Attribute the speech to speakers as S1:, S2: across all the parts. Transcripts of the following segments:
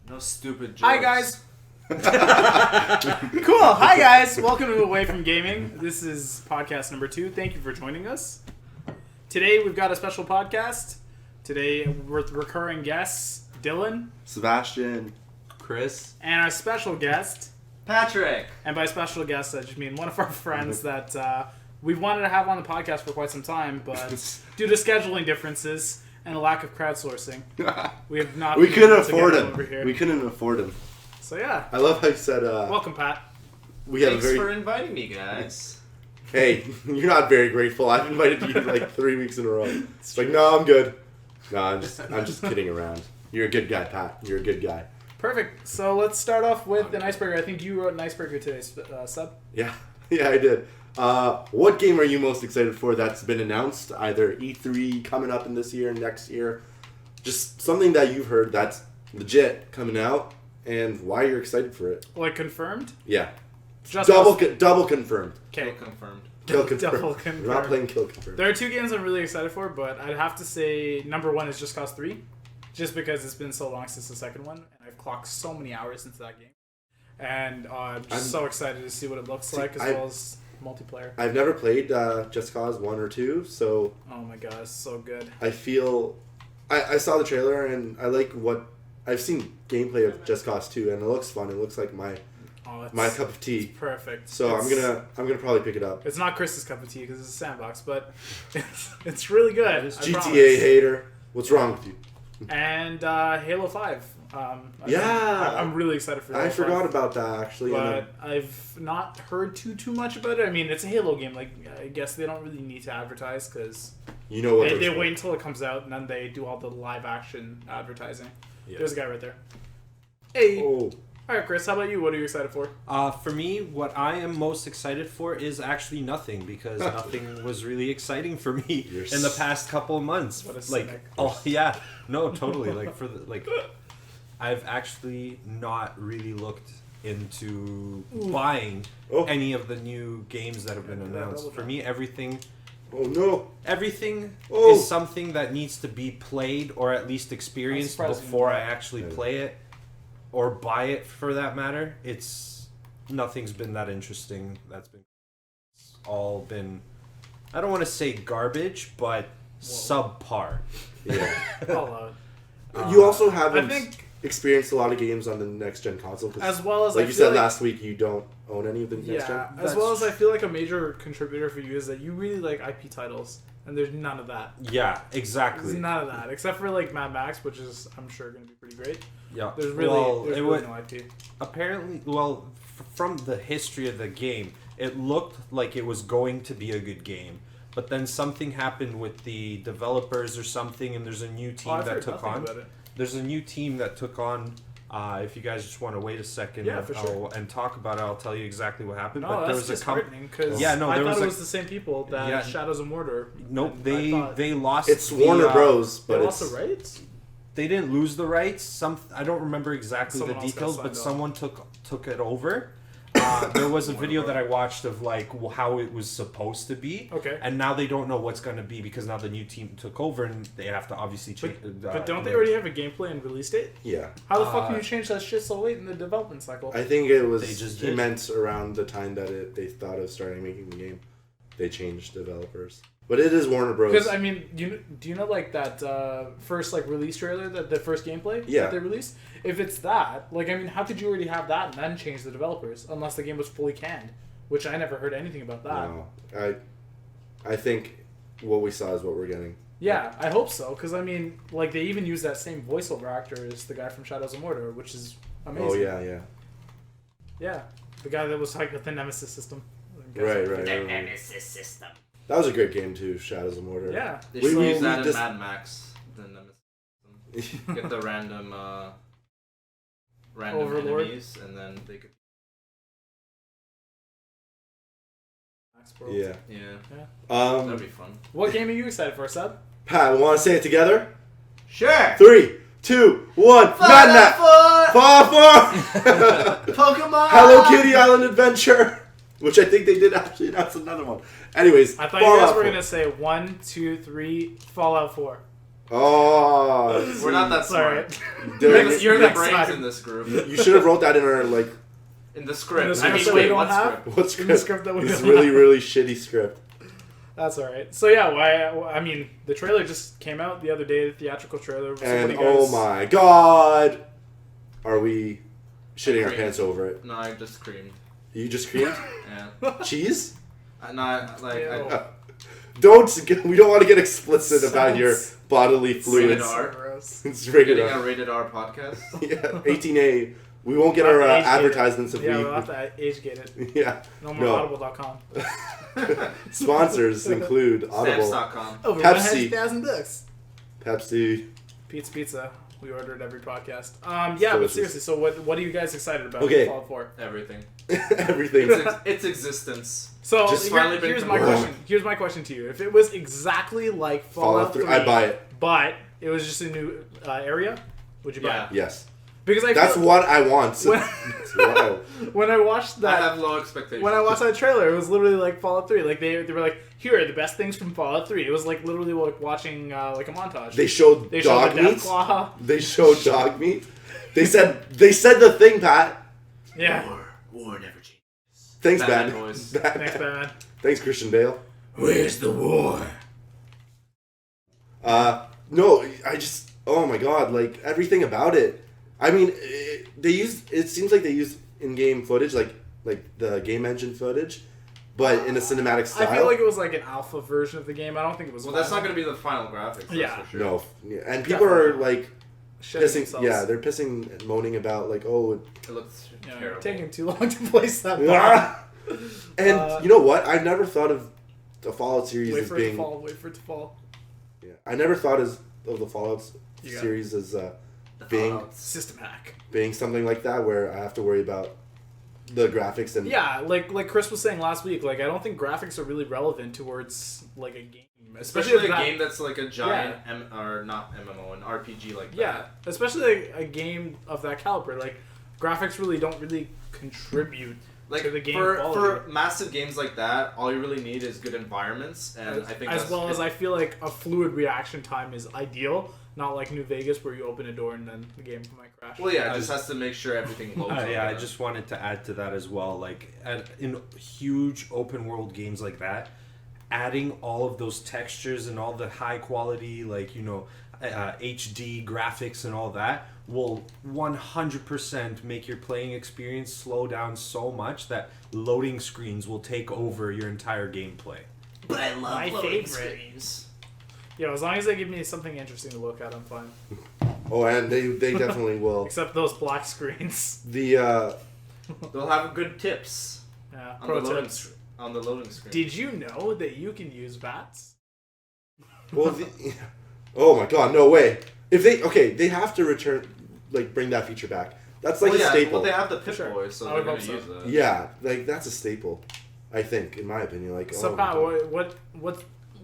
S1: No stupid jokes.
S2: Hi, guys. Cool. Hi, guys. Welcome to Away from Gaming. This is podcast number 2. Thank you for joining us. Today, we've got a special podcast. Today, with recurring guests, Dylan,
S3: Sebastian,
S1: Chris,
S2: and our special guest,
S1: Patrick.
S2: And by special guest, I just mean one of our friends that we've wanted to have on the podcast for quite some time, but due to scheduling differences and a lack of crowdsourcing, we have not.
S3: We couldn't afford
S2: over
S3: him.
S2: here.
S3: We couldn't afford him.
S2: So yeah.
S3: I love how you said.
S2: Welcome, Pat.
S3: We have
S1: Thanks
S3: a very.
S1: for inviting me, guys.
S3: Hey, you're not very grateful. I've invited you like 3 weeks in a row. It's like, no, I'm good. No, I'm just kidding around. You're a good guy, Pat. You're a good guy.
S2: Perfect. So let's start off with an icebreaker. I think you wrote an icebreaker today, Sub.
S3: Yeah, I did. What game are you most excited for that's been announced? Either E3 coming up in this year, next year, just something that you've heard that's legit coming out, and why you're excited for it.
S2: Like confirmed?
S3: Yeah.
S2: Just
S3: Double confirmed.
S2: Okay.
S1: Confirmed.
S3: Kill confirmed.
S2: Double confirmed.
S3: We're not playing kill confirmed.
S2: There are 2 games I'm really excited for, but I'd have to say number 1 is Just Cause 3. Just because it's been so long since the second one, and I've clocked so many hours into that game. And I'm just so excited to see what it looks like, as well as multiplayer.
S3: I've never played Just Cause 1 or 2, so...
S2: Oh my god, it's so good.
S3: I feel... I saw the trailer, and I like what... I've seen gameplay of Just Cause 2, and it looks fun. It looks like my cup of tea.
S2: It's perfect.
S3: So I'm gonna probably pick it up.
S2: It's not Chris's cup of tea because it's a sandbox, but it's really good.
S3: It's GTA hater. What's wrong with you?
S2: And Halo 5. I'm really excited for Halo 5.
S3: I forgot about that, actually.
S2: But I've not heard too much about it. I mean, it's a Halo game. Like, I guess they don't really need to advertise because
S3: you know what
S2: they wait until it comes out and then they do all the live action advertising. Yeah. There's a guy right there. Hey. Oh. All right, Chris, how about you? What are you excited for?
S4: For me, what I am most excited for is actually nothing, because nothing was really exciting for me in the past couple of months.
S2: What a cynic.
S4: Like, oh yeah, no, totally. I've actually not really looked into buying any of the new games that have been announced. For me, everything is something that needs to be played or at least experienced before I actually play it. Or buy it, for that matter. Nothing's been that interesting. It's all been, I don't want to say garbage, but subpar.
S3: Yeah. You also haven't experienced a lot of games on the next gen console,
S2: as well as
S3: like you said last week, you don't own any of the next gen.
S2: As well as I feel like a major contributor for you is that you really like IP titles, and there's none of that.
S4: Yeah, exactly.
S2: There's none of that, except for like Mad Max, which is I'm sure going to be pretty great.
S4: Yeah,
S2: there's really no IP.
S4: Apparently, from the history of the game, it looked like it was going to be a good game, but then something happened with the developers or something, and there's a new team that took on. There's a new team that took on. If you guys just want to wait a second and talk about it, I'll tell you exactly what happened.
S2: No,
S4: but
S2: that's disheartening because I thought it was the same people that Shadows of Mordor.
S4: Nope, they lost.
S3: It's Warner Bros. But
S2: they lost the rights.
S4: They didn't lose the rights. I don't remember exactly the details, but someone took it over. There was a video that I watched of like how it was supposed to be.
S2: Okay.
S4: And now they don't know what's going to be because now the new team took over and they have to obviously change.
S2: But don't they already have a gameplay and release date?
S3: Yeah.
S2: How the fuck can you change that shit so late in the development cycle?
S3: I think it was meant around the time that they thought of starting making the game. They changed developers. But it is Warner Bros.
S2: Because I mean, do you know like that first like release trailer, that the first gameplay that they released? If it's that, like, I mean, how could you already have that and then change the developers unless the game was fully canned? Which I never heard anything about that.
S3: No, I think what we saw is what we're getting.
S2: Yeah, I hope so. Because I mean, like they even use that same voiceover actor as the guy from Shadows of Mordor, which is amazing.
S3: Oh yeah.
S2: Yeah, the guy that was like with the Nemesis system.
S3: Right.
S5: The Nemesis system.
S3: That was a great game too, Shadows of Mordor.
S2: Yeah.
S1: They should use that in Mad Max. The Nemesis system. Get the random
S2: Overlord.
S1: Enemies, and then they could...
S3: Yeah.
S1: That'd be fun.
S2: What game are you excited for, Seb?
S3: Pat, we want to say it together?
S1: Sure!
S3: 3, 2, 1, Mad Max!
S1: Pokemon!
S3: Hello Kitty Island Adventure! Which I think they did actually announce another one. Anyways,
S2: I thought you guys were going to say 1, 2, 3, Fallout 4.
S3: Oh,
S1: We're not that
S2: Sorry.
S1: smart.
S3: Dude,
S1: You're the
S2: Next
S1: brains
S2: time.
S1: in this group.
S3: you should have wrote that in our like
S1: In the script.
S2: In the
S1: I
S2: script
S1: mean,
S2: that
S1: wait,
S2: we don't
S1: what
S2: have?
S1: script?
S3: what
S2: In
S3: script?
S2: the script that we
S3: This
S2: don't
S3: really
S2: have.
S3: really shitty script.
S2: That's all right. So yeah, I mean, the trailer just came out the other day. The theatrical trailer. So what
S3: And
S2: do you guys-
S3: oh my god, are we shitting our
S1: Agreed.
S3: pants over it?
S1: No, I just screamed.
S3: You just screamed
S1: Yeah.
S3: cheese.
S1: No,
S2: Ew.
S3: We don't want to get explicit about your
S2: Sounds-
S3: bodily
S1: Rated
S3: fluids.
S1: R.
S2: Gross.
S3: It's rated
S1: Getting
S3: R.
S1: a rated R podcast.
S3: Yeah, 18A. We won't get
S2: We'll
S3: our
S2: have to age gate it.
S3: advertisements if
S2: Yeah,
S3: we.
S2: we'll have to age gate it.
S3: Yeah.
S2: No more
S3: No.
S2: audible.com.
S3: Sponsors include Audible,
S1: Stamps.com.
S2: Over
S3: Pepsi.
S2: $100,000.
S3: Pepsi.
S2: Pete's Pizza. We ordered every podcast. Yeah, but
S3: delicious.
S2: seriously, so what are you guys excited about?
S3: Okay.
S2: Fallout 4.
S1: Everything.
S3: Everything.
S1: Its existence.
S2: So
S3: Just
S1: finally been
S2: here's my
S1: confirmed.
S2: question. Here's my question to you. If it was exactly like Fallout 3,
S3: I'd buy it.
S2: but it was just a new area, would you buy
S1: Yeah.
S2: it?
S3: Yes.
S2: Because I
S3: That's
S2: feel,
S3: what I want.
S2: When-
S3: That's what I-
S2: when I watched
S1: I
S2: that,
S1: have low expectations.
S2: when I watched that trailer, it was literally like Fallout 3. Like they were like, here are the best things from Fallout 3. It was like literally like watching like a montage.
S3: They showed
S2: They showed
S3: dog
S2: the
S3: meat.
S2: Deathclaw.
S3: They showed dog meat. They said the thing, Pat.
S2: Yeah.
S1: War never changes.
S3: Thanks,
S1: Batman
S3: man.
S1: voice.
S2: Thanks, Batman.
S3: Thanks, Christian Bale.
S1: Where's the war?
S3: No, I just, oh my god, like everything about it. I mean, it seems like they used in-game footage, like the game engine footage, but in a cinematic style.
S2: I feel like it was like an alpha version of the game. I don't think it was.
S1: Well, that's not
S2: final.
S1: going to be the final graphics. That's
S2: Yeah.
S1: for sure.
S3: No, yeah. And people are like
S2: Shitting
S3: pissing.
S2: themselves.
S3: Yeah, they're pissing and moaning about like, oh,
S1: It looks
S2: Yeah,
S1: terrible.
S2: taking too long to place that bar.
S3: ah! And you know what? I've never thought of the Fallout series
S2: Wait
S3: as
S2: for it to
S3: being.
S2: fall. Wait for it to fall.
S3: Yeah, I never thought of the Fallout
S2: You got
S3: series as
S1: The
S3: being
S1: Fallouts.
S2: System hack.
S3: being something like that where I have to worry about the graphics and
S2: Yeah, like Chris was saying last week. Like I don't think graphics are really relevant towards like a game,
S1: Especially
S2: if
S1: a
S2: that-
S1: game that's like a giant or not MMO, an RPG like that.
S2: Yeah, especially a game of that caliber. Like graphics really don't really contribute
S1: Like
S2: to the game
S1: for
S2: quality.
S1: massive games like that, all you really need is good environments, and I think
S2: as
S1: that's
S2: well as I feel like a fluid reaction time is ideal, not like New Vegas where you open a door and then the game might crash.
S1: Well, yeah, it just has to make sure everything loads.
S4: Yeah, I
S1: okay.
S4: just wanted to add to that as well. Like in huge open world games like that, adding all of those textures and all the high quality, like HD graphics and all that will 100% make your playing experience slow down so much that loading screens will take over your entire gameplay.
S1: But I love
S2: My
S1: loading
S2: favorite.
S1: screens.
S2: Yeah, as long as they give me something interesting to look at, I'm fine.
S3: oh, and they definitely will.
S2: Except those black screens.
S3: The
S1: They'll have good tips
S2: Yeah,
S1: on
S2: pro
S1: the loading
S2: tips.
S1: on the loading screen.
S2: Did you know that you can use VATs?
S3: well, oh my god, no way. If they have to return, like bring that feature back. That's like
S1: well,
S3: a staple.
S1: Well, they have the Pip
S2: Sure.
S1: Boys, so
S2: I
S1: they're
S2: would
S1: gonna
S2: hope so.
S1: use that.
S3: Yeah, like that's a staple. I think, in my opinion, like
S2: So,
S3: oh my
S2: Pat,
S3: God.
S2: what's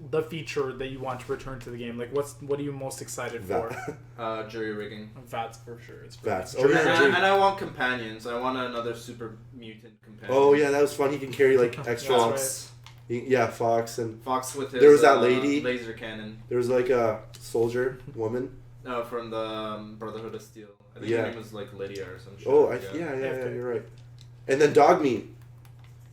S2: the feature that you want to return to the game? Like, what are you most excited for?
S3: Va-
S1: Jury rigging.
S2: VATs for sure. It's
S3: Vats.
S2: Jury
S3: Oh,
S1: And,
S3: yeah,
S2: rigging.
S3: Jury-
S1: and I want companions. I want another super mutant companion.
S3: Oh yeah, that was fun. He can carry like extra.
S2: That's
S1: Fox.
S3: Yeah, Fox, and
S1: Fox with his
S3: There was that lady.
S1: laser cannon.
S3: there was like a soldier woman.
S1: No, from the Brotherhood of Steel. I think
S3: Yeah.
S1: her name was like Lydia or some shit.
S3: Oh, yeah, you're right. And then dog meat.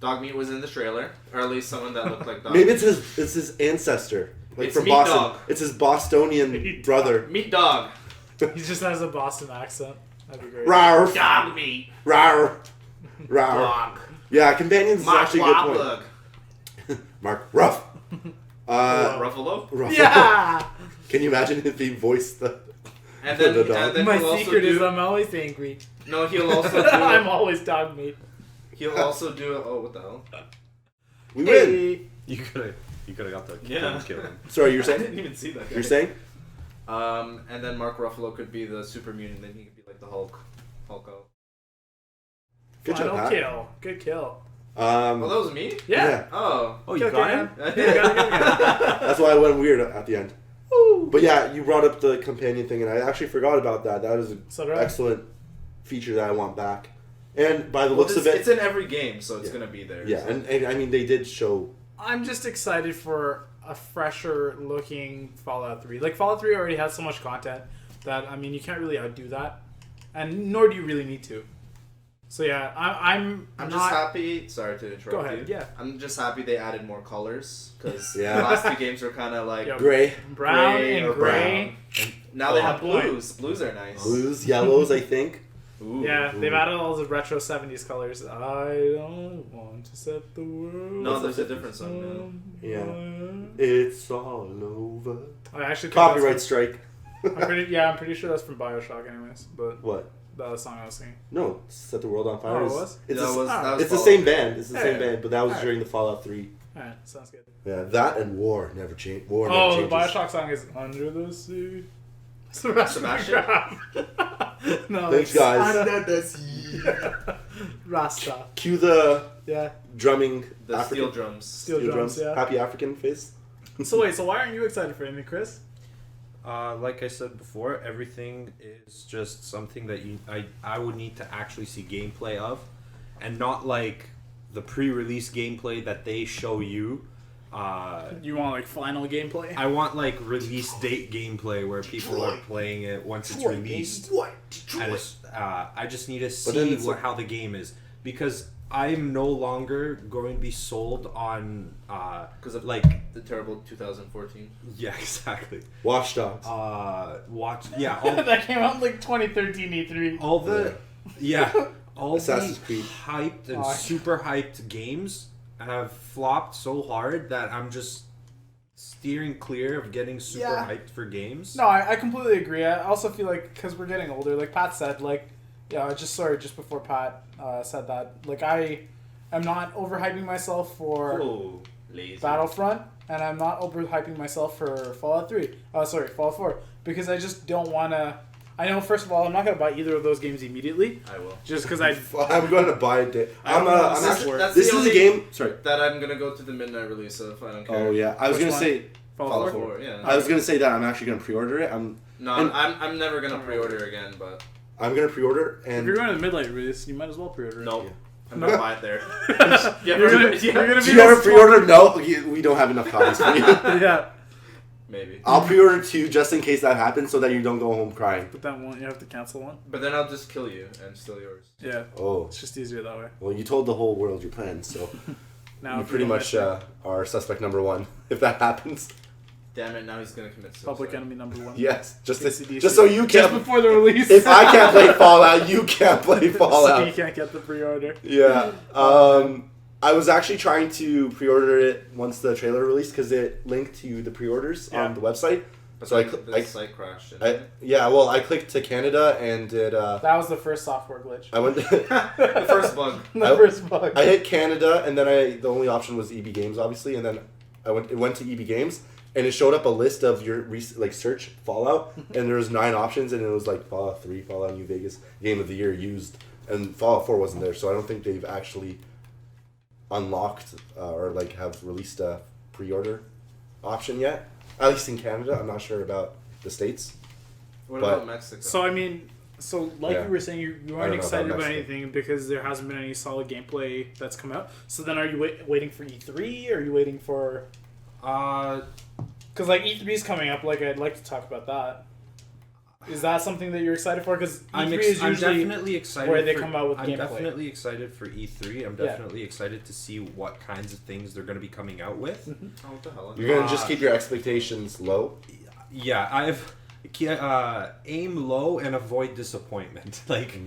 S1: Dog meat was in the trailer, or at least someone that looked like dog.
S3: Maybe it's his ancestor, like
S1: It's
S3: from
S1: Meat
S3: Boston.
S1: Dog.
S3: It's his Bostonian
S2: Meat
S3: brother.
S1: Meat dog.
S2: He just has a Boston accent. That'd be great.
S3: Rawr,
S1: Dog meat.
S3: rawr, rawr.
S1: Dog.
S3: Yeah, companions is
S1: Mark
S3: actually a good point.
S1: Wahlberg.
S3: Mark Ruff.
S1: Ruffalo.
S3: Ruff.
S2: Yeah.
S3: Can you imagine if he voiced the?
S1: And then,
S3: The dog.
S1: and then
S2: My
S1: he'll also
S2: secret is
S1: do.
S2: I'm always angry.
S1: No, he'll also do.
S2: I'm always dog meat.
S1: He'll also do. Oh, what the hell?
S3: We win.
S2: Hey.
S4: You could have got the
S1: Yeah.
S4: kill him.
S3: Sorry, you're
S1: I
S3: saying?
S1: didn't even see that.
S3: You're saying?
S1: And then Mark Ruffalo could be the super mutant. Then he could be like the Hulk. Hulko.
S3: Good job,
S2: Final
S3: Pat.
S2: kill. Good kill.
S1: Oh, that was me.
S2: Yeah.
S1: Oh.
S4: Oh, you
S2: Kill
S4: got
S2: cam.
S4: him?
S2: Yeah, got it.
S3: That's why I went weird at the end. But yeah, you brought up the companion thing, and I actually forgot about that. That is an
S2: So did I.
S3: excellent feature that I want back. And by the
S1: Well,
S3: looks of it,
S1: it's in every game, so it's
S3: Yeah.
S1: gonna be there.
S3: yeah,
S1: so.
S3: and I mean they did show.
S2: I'm just excited for a fresher looking Fallout 3. Like Fallout 3 already has so much content that I mean you can't really outdo that, and nor do you really need to. So yeah, I'm
S1: just
S2: not
S1: happy. Sorry to interrupt.
S2: Go ahead.
S1: You.
S2: Yeah.
S1: I'm just happy they added more colors because
S3: Yeah.
S1: the last two games were kind of like
S2: Yeah.
S3: Gray,
S2: brown
S1: gray
S2: and
S1: or
S2: gray.
S1: now they have
S2: boy.
S1: blues. Blues are nice.
S3: blues, yellows. I think.
S1: Ooh.
S2: Yeah, they've
S3: Ooh.
S2: added all the retro 70s colors. I don't want to set the world.
S1: No, there's a different song
S3: Yeah. It's all over.
S2: I actually think
S3: Copyright
S2: that's
S3: strike.
S2: I'm pretty sure that's from BioShock, anyways. But
S3: What?
S2: that was the song I was singing.
S3: No, Set the World on Fire.
S2: Oh, it
S3: is-
S2: was?
S3: It's,
S1: That
S3: the-
S1: was- that was
S3: it's the
S1: Fallout
S3: same
S1: 3.
S3: band. It's the same
S2: Yeah.
S3: band, but that was
S2: Alright.
S3: during the Fallout 3.
S2: Alright, sounds good.
S3: Yeah, that and War never changed. War never
S2: Oh, the
S3: changes.
S2: BioShock song is Under the Sea. Sebastian. No,
S3: Thanks,
S2: it's
S3: guys.
S2: Under the Sea. Rasta.
S3: Cue the
S2: Yeah.
S3: drumming.
S1: The
S3: African,
S1: steel drums.
S2: Steel drums, yeah.
S3: Happy African face.
S2: So wait, so why aren't you excited for anything, Chris?
S4: Like I said before, everything is just something that I would need to actually see gameplay of, and not like the pre-release gameplay that they show you.
S2: You want like final gameplay?
S4: I want like release date gameplay where people are playing it once it's released. And it's, I just need to
S3: But then
S4: see
S3: it's like-
S4: how the game is, because I'm no longer going to be sold on
S1: Because of
S4: like
S1: the terrible 2014.
S4: yeah, exactly.
S3: Watch Dogs.
S4: Watch yeah all,
S2: That came out in like 2013 E3.
S4: all the yeah all
S3: Assassin's
S4: the
S3: Creed.
S4: hyped and
S2: Oh,
S4: super hyped games have flopped so hard that I'm just steering clear of getting super
S2: Yeah.
S4: hyped for games.
S2: No, I completely agree. I also feel like because we're getting older, like Pat said, like yeah, just before Pat said that, like I am not overhyping myself for
S1: Oh, lazy.
S2: Battlefront, and I'm not overhyping myself for Fallout 3. Fallout 4, because I just don't want to. I know, first of all, I'm not going to buy either of those games immediately,
S1: I will.
S2: just because I.
S3: I'm going to buy it.
S2: I don't know, this is-
S1: that's
S3: This
S1: the
S3: is a
S1: only-
S3: game. Sorry.
S1: That I'm gonna go to the midnight release of. I don't care.
S3: Oh yeah, I was
S2: Which
S3: gonna
S2: one?
S3: say.
S2: Fallout 4.
S1: Four, yeah.
S3: I was gonna say that I'm actually gonna pre-order it.
S1: No,
S3: and-
S1: I'm never gonna pre-order again, but
S3: I'm gonna pre-order
S2: If
S3: and
S2: you're going to the midnight release, you might as well pre-order it.
S1: no,
S3: Yeah.
S1: I'm gonna buy it there.
S2: You're gonna
S3: Do
S2: be
S3: you ever
S2: this-
S3: pre-order? No, we don't have enough copies for you.
S2: Yeah,
S1: Maybe.
S3: I'll pre-order 2 just in case that happens, so that you don't go home crying.
S2: but then won't you have to cancel one?
S1: But then I'll just kill you and steal yours.
S2: Yeah,
S3: Oh,
S2: it's just easier that way.
S3: well, you told the whole world your plans, so
S2: Now
S3: you
S2: if
S3: pretty
S2: don't
S3: much
S2: like
S3: are suspect number 1 if that happens.
S1: Damn it! Now he's gonna commit suicide.
S2: Public Enemy number 1.
S3: Yes, just
S2: AC/DC.
S3: so you
S2: Just
S3: can't.
S2: before the release.
S3: If I can't play Fallout, you can't play
S2: So you
S3: Fallout.
S2: can't get the pre-order.
S3: Yeah. I was actually trying to pre-order it once the trailer released because it linked to the pre-orders
S2: Yeah.
S3: on the website.
S1: But
S3: So
S1: the site crashed. Didn't
S3: I
S1: it?
S3: yeah, well, I clicked to Canada and it.
S2: That was the first software glitch.
S3: I went.
S1: The first bug.
S2: The
S3: I-
S2: first bug.
S3: I hit Canada and then the only option was EB Games, obviously, and then it went to EB Games and it showed up a list of your search Fallout and there was 9 options and it was like Fallout 3, Fallout New Vegas, Game of the Year used, and Fallout 4 wasn't there, so I don't think they've actually unlocked or like have released a pre-order option yet. At least in Canada, I'm not sure about the States.
S1: What
S3: But-
S1: about Mexico?
S2: So I mean, like
S3: Yeah.
S2: you were saying, you
S3: I
S2: aren't
S3: don't know
S2: excited
S3: about
S2: about
S3: Mexico.
S2: anything because there hasn't been any solid gameplay that's come out. So then, are you waiting for E3? Or are you waiting for? Because like E3 is coming up. Like I'd like to talk about that. Is that something that you're excited for? Because
S4: I'm
S2: E3 is usually
S4: definitely excited
S2: where they
S4: for,
S2: come out with
S4: I'm
S2: gameplay.
S4: definitely excited for E3. I'm
S2: Yeah.
S4: definitely excited to see what kinds of things they're going to be coming out with.
S1: Oh, what the hell?
S3: You're gonna just keep your expectations low.
S4: Yeah, I've aim low and avoid disappointment. Like,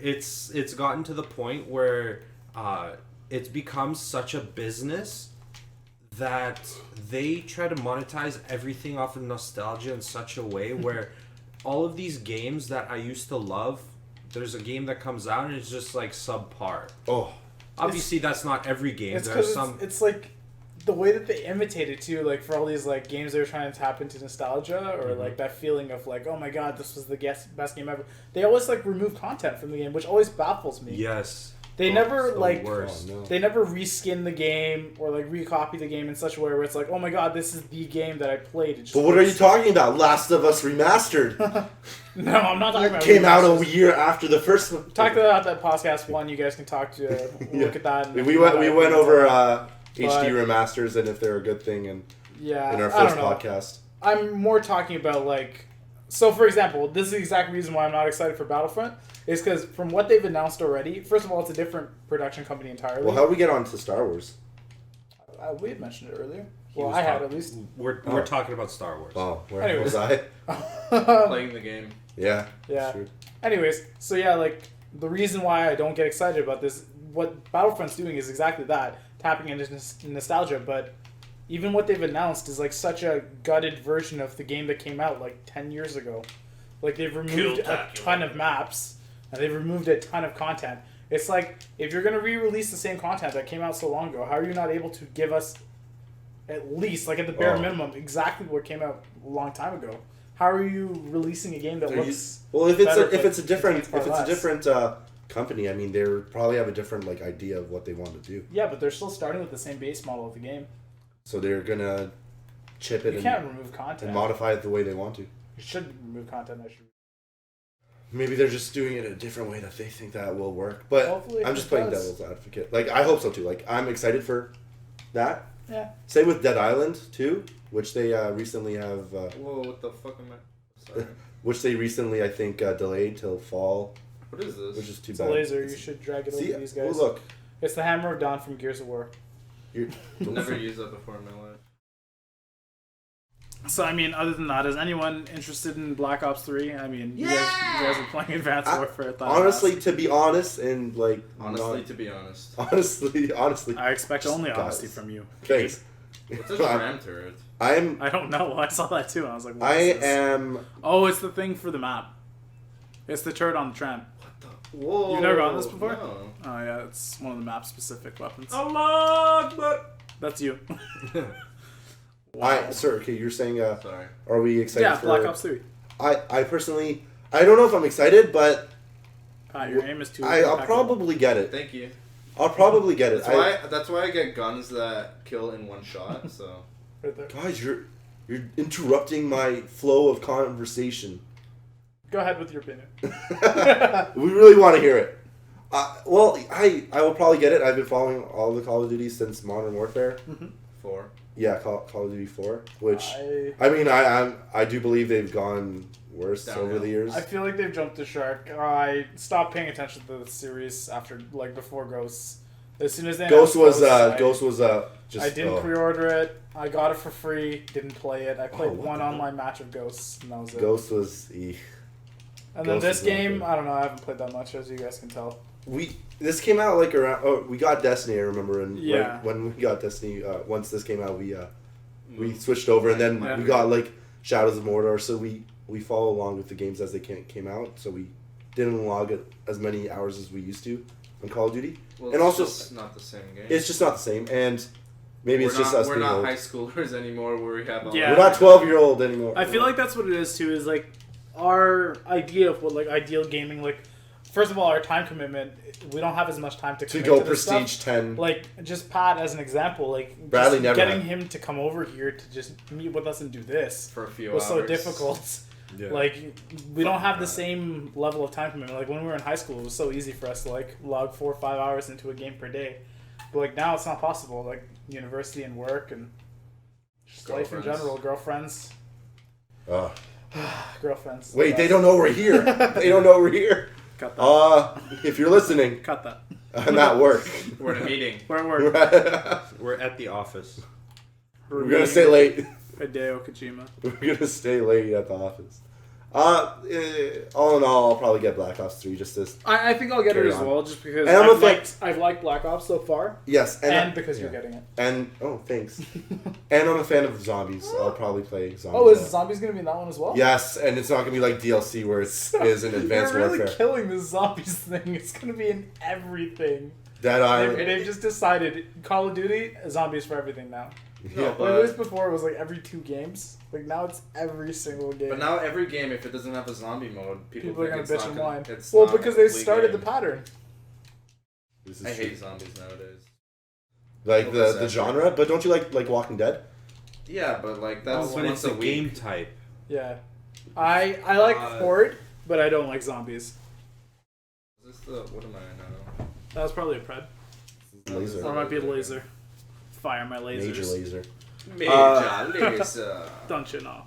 S4: it's gotten to the point where it's become such a business that they try to monetize everything off of nostalgia in such a way where all of these games that I used to love, there's a game that comes out and it's just like subpar.
S3: Oh,
S4: Obviously, that's not every game.
S2: It's
S4: There's
S2: because
S4: some.
S2: it's like the way that they imitate it too. Like for all these like games they're trying to tap into nostalgia or like that feeling of like, oh my god, this was the best game ever. They always like remove content from the game, which always baffles me.
S4: Yes.
S2: They
S4: Oh,
S2: never
S4: it's the
S2: like
S4: worst.
S3: Oh, no.
S2: they never reskin the game or like recopy the game in such a way where it's like, oh my god, this is the game that I played. It just
S3: but what are you talking about? Last of Us Remastered
S2: No, I'm not talking about.
S3: came out
S2: remasters.
S3: a year after the first one.
S2: Talk about that podcast one. You guys can talk to look at that. And
S3: We went over HD remasters and if they're a good thing in our first podcast.
S2: I'm more talking about like, so for example, this is the exact reason why I'm not excited for Battlefront. Is because from what they've announced already, first of all, it's a different production company entirely.
S3: Well, how do we get on to Star Wars?
S2: We had mentioned it earlier. Well, I had at least.
S4: We're talking about Star Wars.
S3: Oh, where
S2: Anyways.
S3: was I?
S1: Playing the game.
S3: Yeah.
S2: Yeah.
S3: Sure.
S2: Anyways, so yeah, like the reason why I don't get excited about this, what Battlefront's doing is exactly that, tapping into nostalgia. But even what they've announced is like such a gutted version of the game that came out like 10 years ago. Like they've removed a ton of maps and they've removed a ton of content. It's like if you're gonna re-release the same content that came out so long ago, how are you not able to give us at least, like at the bare minimum, exactly what came out a long time ago? How are you releasing a game that looks
S3: if it's a different company, I mean, they probably have a different like idea of what they want to do.
S2: Yeah, but they're still starting with the same base model of the game.
S3: So they're gonna chip it.
S2: You can't remove content
S3: and modify it the way they want to.
S2: You should remove content.
S3: Maybe they're just doing it a different way that they think that will work. But
S2: hopefully
S3: I'm just playing devil's advocate. Like I hope so too. Like I'm excited for that.
S2: Yeah.
S3: Same with Dead Island too, which they recently have.
S1: Whoa! What the fuck am I? Sorry.
S3: Which they recently, I think, delayed till fall.
S1: What is this?
S3: Which is too
S2: It's
S3: bad.
S2: a laser. You should drag it over these guys.
S3: Oh look!
S2: It's the Hammer of Dawn from Gears of War.
S1: Never used that before in my life.
S2: So I mean, other than that, is anyone interested in Black Ops 3? I mean, you guys are playing Advanced Warfare.
S3: Honestly, to be honest, and like
S1: to be honest,
S3: honestly,
S2: I expect only honesty from you.
S3: Thanks.
S1: What's a tram turret?
S2: I don't know. I saw that too. And I was like, what is this?
S3: am.
S2: Oh, it's the thing for the map. It's the turret on the tram.
S1: What the? Whoa!
S2: You've never gotten this before?
S1: No.
S2: Oh yeah, it's one of the map-specific weapons.
S4: Allah!
S2: That's you.
S3: Wow. Sir, okay, you're saying.
S1: Sorry.
S3: Are we excited?
S2: Yeah,
S3: for
S2: Black Ops 3.
S3: I personally, I don't know if I'm excited, but
S2: Your aim is too.
S3: I'll probably get it.
S1: Thank you.
S3: I'll probably get it.
S1: That's why I get guns that kill in one shot. So.
S2: Right there.
S3: Guys, you're interrupting my flow of conversation.
S2: Go ahead with your opinion.
S3: We really want to hear it. Well, I will probably get it. I've been following all the Call of Duty since Modern Warfare.
S1: 4.
S3: Yeah, Call of Duty 4. Which I do believe they've gone worse over the years.
S2: I feel like they've jumped the shark. I stopped paying attention to the series after before Ghosts. As soon as they
S3: Ghost was
S2: just. I didn't pre-order it. I got it for free. Didn't play it. I played one online match of Ghosts, and that was it.
S3: Ghost was.
S2: And then this game, I don't know. I haven't played that much, as you guys can tell.
S3: This came out like around. Oh, we got Destiny. I remember, and when we got Destiny, once this came out, we switched over, and then we got like Shadows of Mordor. So we follow along with the games as they came out. So we didn't log it as many hours as we used to on Call of Duty.
S1: Well,
S3: and also,
S1: just not the same game.
S3: It's just not the same, and maybe it's just us being old.
S1: We're not high schoolers anymore. Where we have.
S3: We're not 12-year-old anymore.
S2: I feel like that's what it is too. Is like our idea of what like ideal gaming like. First of all, our time commitment, we don't have as much time to
S3: go
S2: to
S3: Prestige
S2: stuff.
S3: 10.
S2: Like, just Pat as an example, like,
S3: Bradley
S2: just getting him to come over here to just meet with us and do this
S1: for a few
S2: was
S1: hours.
S2: so difficult. Yeah. Like, we don't have the same level of time commitment. Like, when we were in high school, it was so easy for us to, like, log 4 or 5 hours into a game per day. But, like, now it's not possible. Like, university and work and just life in general. Girlfriends. Girlfriends.
S3: Wait, they don't know we're here. They don't know we're here.
S2: Cut that.
S3: If you're listening.
S2: Cut that.
S3: I'm at work.
S1: We're in a meeting.
S2: We're at work.
S4: We're at the office.
S3: We're going to stay late.
S2: Hideo Kojima.
S3: We're going to stay late at the office. All in all, I'll probably get Black Ops 3 just this.
S2: I think I'll get it as well, just because I've liked Black Ops so far.
S3: Yes,
S2: and because you're getting it.
S3: And thanks. And I'm a fan of zombies. I'll probably play zombies.
S2: Oh, is zombies gonna be in that one as well?
S3: Yes, and it's not gonna be like DLC where it is in Advanced
S2: You're really
S3: Warfare.
S2: killing this zombies thing. It's gonna be in everything.
S3: They've
S2: just decided Call of Duty zombies for everything now.
S3: Yeah,
S2: but it was before. It was like every 2 games. Like now it's every single game.
S1: But now every game, if it doesn't have a zombie mode, people
S2: are gonna bitch and whine.
S1: Well,
S2: because they started the pattern.
S1: I hate zombies nowadays.
S3: Like the genre, but don't you like Walking Dead?
S1: Yeah, but like that's
S4: once a game type.
S2: Yeah, I like Horde, but I don't like zombies.
S1: Is this what am I now?
S2: That was probably a pred.
S3: Laser.
S2: Or it might be a laser. fire my lasers.
S3: Major laser.
S1: Major laser.
S2: Don't you know?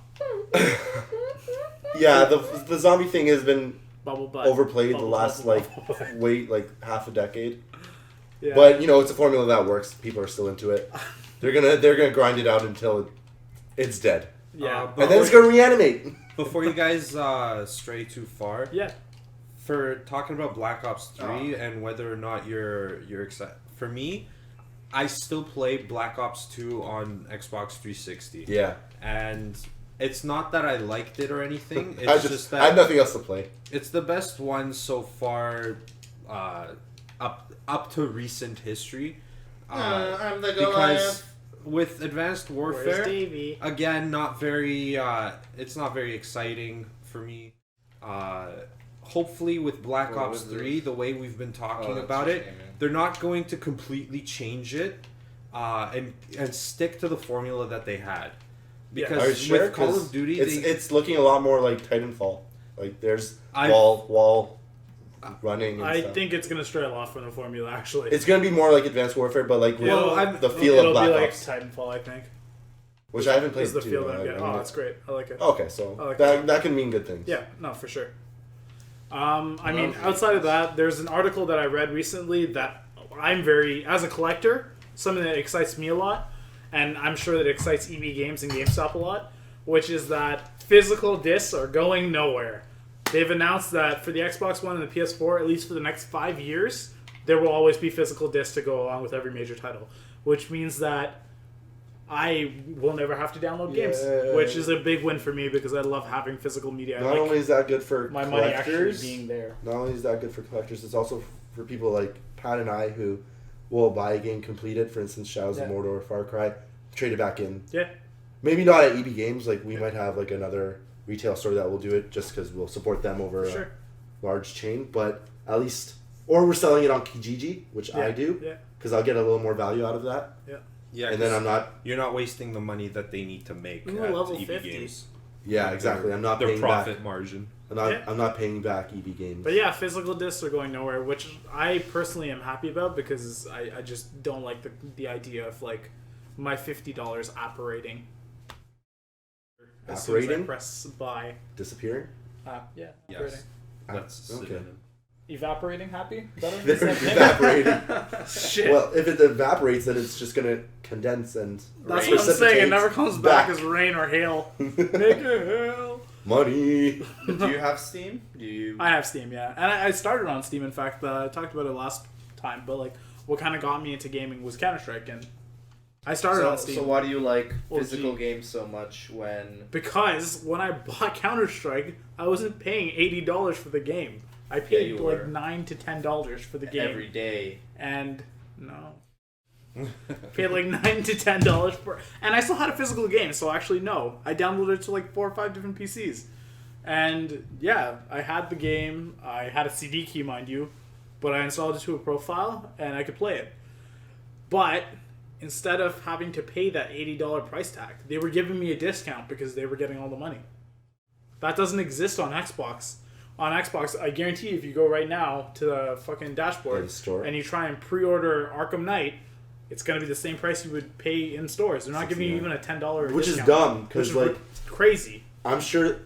S3: Yeah, the zombie thing has been
S2: Bubble butt.
S3: overplayed
S2: Bubble,
S3: the last
S2: bubble, bubble.
S3: half a decade.
S2: Yeah.
S3: But it's a formula that works. People are still into it. They're gonna grind it out until it's dead.
S2: Yeah.
S3: And then it's gonna reanimate.
S4: Before you guys stray too far,
S2: Yeah.
S4: for talking about Black Ops 3 and whether or not you're excited. For me, I still play Black Ops 2 on Xbox 360.
S3: Yeah.
S4: And it's not that I liked it or anything. It's
S3: I
S4: just that
S3: I have nothing else to play.
S4: it's the best one so far up to recent history.
S1: I'm the
S4: Because with Advanced
S2: Where's
S4: Warfare,
S2: Davey?
S4: again, not very. It's not very exciting for me. Hopefully, with Black
S1: What
S4: Ops
S1: was
S4: 3, the way we've been talking
S1: that's
S4: about
S1: a
S4: it,
S1: shame, man.
S4: they're not going to completely change it and stick to the formula that they had. Because
S3: Are you sure?
S4: with Call
S3: 'Cause
S4: of Duty,
S3: it's looking a lot more like Titanfall. Like there's
S4: I've-
S3: wall running. And
S2: I
S3: stuff.
S2: think it's gonna stray off from the formula. Actually,
S3: it's gonna be more like Advanced Warfare, but like with
S4: Well,
S3: the feel
S2: it'll
S3: of Black
S2: be like
S3: Ops,
S2: Titanfall, I think.
S3: which I haven't played.
S2: Is the
S3: too,
S2: feel
S3: but
S2: that I'm getting?
S3: I mean,
S2: Oh, that's great. I like it.
S3: Okay, so
S2: I like
S3: that can mean good things.
S2: Yeah, no, for sure. I mean, outside of that, there's an article that I read recently that I'm as a collector, something that excites me a lot, and I'm sure that excites EB Games and GameStop a lot, which is that physical discs are going nowhere. They've announced that for the Xbox One and the PS4, at least for the next 5 years, there will always be physical discs to go along with every major title, which means that I will never have to download games,
S3: Yeah.
S2: which is a big win for me because I love having physical media. I
S3: Not
S2: like
S3: only is that good for
S2: my money actually
S3: collectors,
S2: being there.
S3: not only is that good for collectors, it's also for people like Pat and I who will buy a game completed. For instance, Shadows of
S2: Yeah.
S3: Mordor or Far Cry, trade it back in.
S2: Yeah.
S3: Maybe not at EB Games. Like we might have like another retail store that will do it just because we'll support them over
S2: For
S3: a
S2: sure.
S3: large chain. But at least, or we're selling it on Kijiji, which
S2: Yeah.
S3: I do,
S2: Yeah.
S3: because I'll get a little more value out of that.
S4: yeah,
S3: And then
S4: 'cause
S3: I'm not.
S4: you're not wasting the money that they need to make
S2: Ooh,
S4: at
S2: level
S4: EB
S2: 50.
S4: Games.
S3: Yeah, exactly. I'm not
S4: Their
S3: paying
S4: profit
S3: back.
S4: margin.
S2: Yeah.
S3: I'm not paying back EB Games.
S2: But yeah, physical discs are going nowhere, which I personally am happy about because I just don't like the idea of like my $50 operating. As soon as I
S3: Operating?
S2: press buy.
S3: Disappearing.
S2: Yeah,
S4: Yes.
S2: operating.
S4: That's
S3: Okay.
S4: synonym.
S2: Evaporating happy? Better?
S3: They're
S2: Same thing?
S3: evaporating.
S2: Shit.
S3: Well, if it evaporates, then it's just gonna condense and
S2: That's what I'm saying. It
S3: precipitate
S2: never comes back
S3: back.
S2: as rain or hail. Make it hail.
S3: money.
S1: Do you have Steam? Do you?
S2: I have Steam, yeah. And I started on Steam, in fact. I talked about it last time, but like what kind of got me into gaming was Counter-Strike, and I started on Steam.
S1: So why do you like
S2: OG.
S1: physical games so much when?
S2: Because when I bought Counter-Strike, I wasn't paying $80 for the game. I paid
S1: you
S2: like
S1: were.
S2: $9 to $10 for the game.
S1: Every day.
S2: And no. Paid like $9 to $10 for, and I still had a physical game, so actually no. I downloaded it to like 4 or 5 different PCs. And yeah, I had the game. I had a CD key, mind you, but I installed it to a profile and I could play it. But instead of having to pay that $80 price tag, they were giving me a discount because they were getting all the money. That doesn't exist on Xbox. On Xbox, I guarantee if you go right now to the fucking dashboard
S3: The store.
S2: and you try and pre-order Arkham Knight, it's going to be the same price you would pay in stores. They're not giving you even a $10
S3: Which is
S2: discount,
S3: dumb,
S2: which
S3: 'cause,
S2: is
S3: like,
S2: crazy.
S3: I'm sure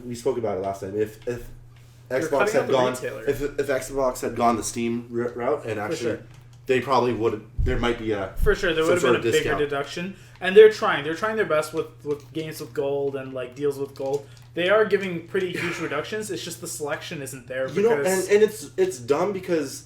S3: we spoke about it last time. If Xbox
S2: cutting out
S3: had
S2: the
S3: gone,
S2: retailer.
S3: if Xbox had gone the Steam route, and actually
S2: sure.
S3: they probably would. There might be a
S2: For sure, there
S3: some
S2: would have
S3: sort
S2: been a
S3: of
S2: bigger
S3: discount.
S2: deduction. And they're trying their best with games with gold and like deals with gold. They are giving pretty huge reductions. It's just the selection isn't there
S3: You know,
S2: because
S3: and it's dumb because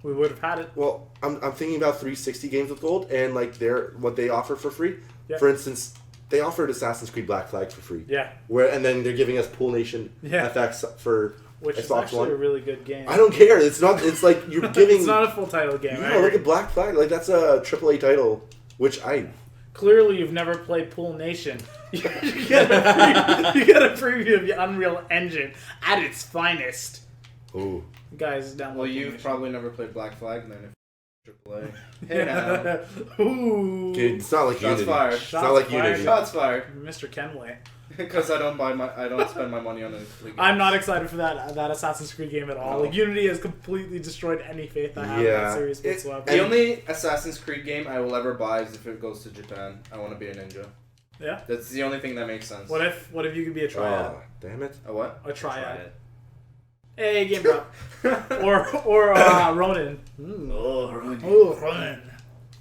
S2: we would have had it.
S3: well, I'm thinking about 360 games with gold and like what they offer for free.
S2: Yeah.
S3: For instance, they offered Assassin's Creed Black Flag for free.
S2: Yeah,
S3: And then they're giving us Pool Nation
S2: Yeah.
S3: FX for
S2: which is
S3: Xbox
S2: actually
S3: One.
S2: a really good game.
S3: I don't care. It's not. It's like you're giving.
S2: It's not a full title game. I
S3: Yeah, look
S2: agree.
S3: at Black Flag. Like that's a AAA title, which I.
S2: Clearly, you've never played Pool Nation. you get a preview of the Unreal Engine at its finest.
S3: Oh.
S2: Guys, download
S1: Well,
S2: Pool
S1: you've
S2: Nation.
S1: probably never played Black Flag then. AAA. Hey now.
S2: Ooh.
S3: Dude, it's not like
S1: Shots
S3: Unity.
S1: fired.
S3: It's not
S2: Shots
S3: like
S2: fired.
S3: Unity.
S1: Shots fired.
S2: Mr. Kenway.
S1: Because I don't spend my money on a league.
S2: I'm not excited for that Assassin's Creed game at all.
S1: No.
S2: Like, Unity has completely destroyed any faith I have in
S3: Yeah.
S2: that series whatsoever.
S1: The only Assassin's Creed game I will ever buy is if it goes to Japan. I want to be a ninja.
S2: Yeah.
S1: That's the only thing that makes sense.
S2: What if you could be a triad?
S3: Oh, damn it.
S1: A what?
S2: A triad.
S4: it.
S2: Hey, game drop. or Ronin.
S1: Oh, Ronin.
S2: Ooh, Ronin.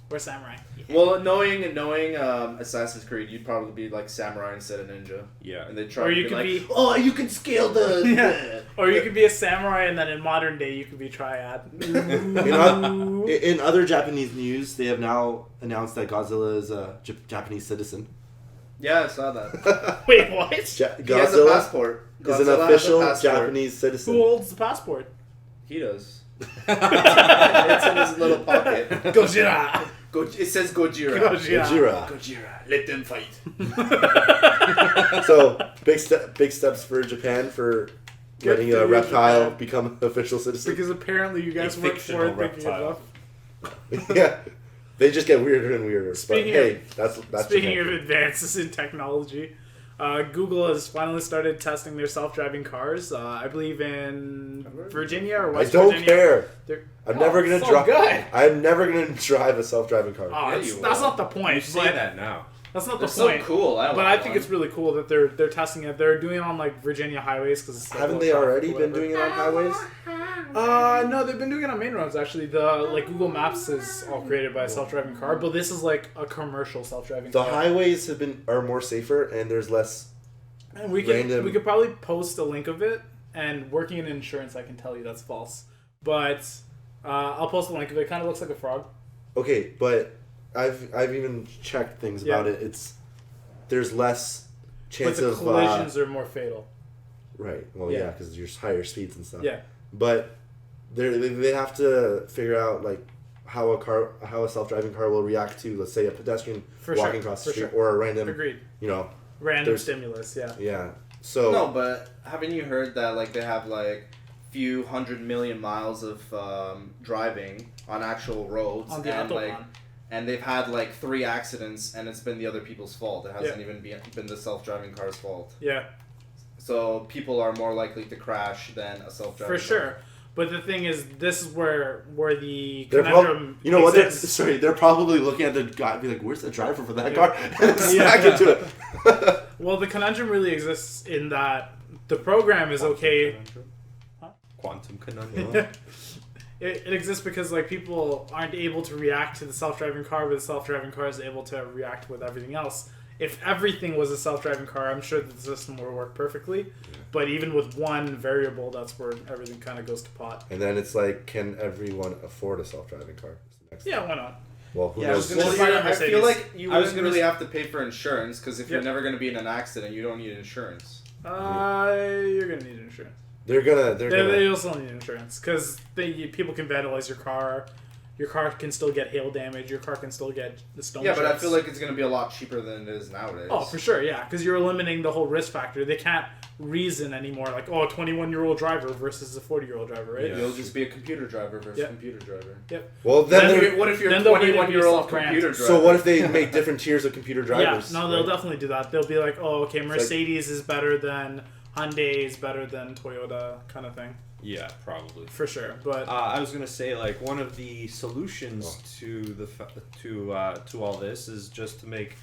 S2: Or Samurai.
S1: Well, knowing Assassin's Creed, you'd probably be like samurai instead of ninja.
S4: Yeah.
S1: And they try
S2: Or
S1: to
S2: you
S1: be
S2: could
S1: like,
S2: be-
S1: oh, you can scale the.
S2: Yeah. Or you could be a samurai, and then in modern day, you could be triad.
S3: In other Japanese news, they have now announced that Godzilla is a Japanese citizen.
S1: Yeah, I saw that.
S2: Wait, what?
S1: He has a
S3: Godzilla
S1: passport.
S3: is an
S1: Godzilla has a
S3: official
S1: passport.
S3: Japanese citizen.
S2: Who holds the passport?
S1: He does. It's in his little pocket.
S2: Gojira.
S1: It says Gojira.
S3: Gojira.
S1: Gojira. Let them fight.
S3: So big steps for Japan for
S2: Good
S3: letting
S2: for
S3: a
S2: you,
S3: reptile
S2: Japan.
S3: become an official citizen.
S2: Because apparently you guys
S4: A
S2: weren't for
S4: fictional
S2: it thinking
S4: reptile.
S2: enough.
S3: Yeah, they just get weirder and weirder.
S2: Speaking
S3: but hey, that's
S2: Speaking
S3: Japan.
S2: of advances in technology, Google has finally started testing their self-driving cars. I believe in Virginia or
S3: I
S2: West
S3: don't
S2: Virginia.
S3: care.
S2: They're-
S3: I'm never gonna
S2: so
S3: drive.
S2: good.
S3: I'm never gonna drive a self-driving car.
S2: Oh,
S1: Yeah,
S2: that's,
S1: you
S2: that's
S1: will.
S2: not the point.
S4: You say
S2: but-
S4: that now.
S2: That's not
S1: They're
S2: the
S1: so
S2: point.
S1: cool. I
S2: But I think it's really cool that they're testing it. They're doing it on like Virginia highways because
S3: Haven't they already been doing it on highways?
S2: No, they've been doing it on main roads actually. The Google Maps is all created by a self-driving car, but this is like a commercial self-driving
S3: The
S2: car.
S3: highways are more safer and there's less.
S2: And we could probably post a link of it. And working in insurance, I can tell you that's false. But I'll post a link of it. It kind of looks like a frog.
S3: Okay, but I've even checked things about it. There's less
S2: But
S3: chance
S2: the
S3: of
S2: collisions are more fatal.
S3: right. Well,
S2: Yeah.
S3: yeah, because there's higher speeds and stuff.
S2: Yeah.
S3: But they have to figure out like how a self-driving car will react to, let's say, a pedestrian
S2: For
S3: walking
S2: sure,
S3: across the
S2: for
S3: street
S2: sure.
S3: or a random,
S2: Agreed. Random
S3: there's-
S2: stimulus, yeah.
S3: yeah. So
S1: No, but haven't you heard that like they have like few 100 million miles of driving on actual roads
S2: On the
S1: and like
S2: Autobahn.
S1: and they've had like 3 accidents and it's been the other people's fault. It hasn't even been the self-driving car's fault.
S2: Yeah,
S1: So people are more likely to crash than a self-driving
S2: for sure. But the thing is, this is where the
S3: they're
S2: conundrum
S3: you know what? They're,
S2: exists.
S3: sorry, they're probably looking at the guy and be like, "Where's the driver for that car?" And smack into it.
S2: Well, the conundrum really exists in that the program is okay.
S4: Quantum conundrum.
S2: It exists because like people aren't able to react to the self-driving car, but the self-driving car is able to react with everything else. If everything was a self-driving car, I'm sure that the system would work perfectly. But even with one variable, that's where everything kind of goes to pot.
S3: And then it's like, can everyone afford a self-driving car? That's the next
S2: Yeah,
S3: thing.
S2: why not?
S3: Well, who
S1: Yeah, I
S3: knows?
S1: was gonna
S2: Well,
S1: say,
S2: you're a
S1: I feel
S2: Mercedes.
S1: like you
S4: I was
S1: wouldn't
S4: gonna
S1: really
S4: s-
S1: have to pay for insurance because if you're never going to be in an accident, you don't need insurance.
S2: You're gonna need insurance.
S3: They're gonna.
S2: They also need insurance because people can vandalize your car. Your car can still get hail damage. Your car can still get the stone.
S1: Yeah, but I
S2: chips.
S1: feel like it's going to be a lot cheaper than it is nowadays.
S2: Oh, for sure, yeah, because you're eliminating the whole risk factor. They can't reason anymore, like, oh, a 21-year-old driver versus a 40-year-old driver, right?
S4: Yeah.
S1: You'll just be a computer driver versus
S2: Yep.
S1: computer driver.
S2: Yep.
S3: Well, then
S2: Then
S3: they're.
S1: What if you're a
S2: Then they'll be able to be
S1: 21-year-old
S2: self-brand.
S1: computer driver?
S3: So what if they make different tiers of computer drivers?
S2: Yeah, no, they'll
S3: right?
S2: definitely do that. They'll be like, oh, okay, Mercedes is better than Hyundai is better than Toyota, kind of thing,
S4: Yeah, probably.
S2: for sure. But
S4: I was gonna say like one of the solutions to all this is just to make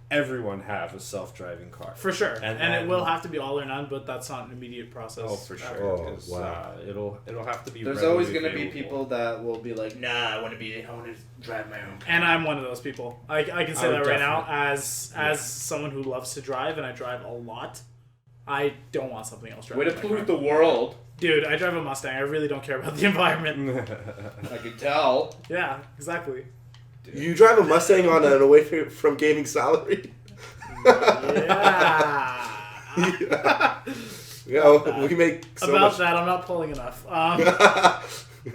S4: everyone have a self-driving car.
S2: for sure,
S4: And
S2: and it
S4: then-
S2: will have to be all or none. But that's not an immediate process.
S4: Oh, for sure.
S3: Oh,
S4: 'cause,
S3: wow.
S4: It'll have to be.
S1: There's always
S4: readily
S1: going to be
S4: available.
S1: people that will be like, nah, I want to drive my own car.
S2: And I'm one of those people. I can say
S4: Oh,
S2: that right now
S4: definitely.
S2: as someone who loves to drive, and I drive a lot. I don't want something else
S1: Way
S2: driving
S1: to
S2: my
S1: pollute
S2: car.
S1: the world.
S2: Dude, I drive a Mustang. I really don't care about the environment.
S1: I could tell.
S2: Yeah, exactly.
S3: You drive a Mustang on an away from gaming salary.
S2: Yeah.
S3: Yeah, we make so
S2: About
S3: much.
S2: that, I'm not pulling enough.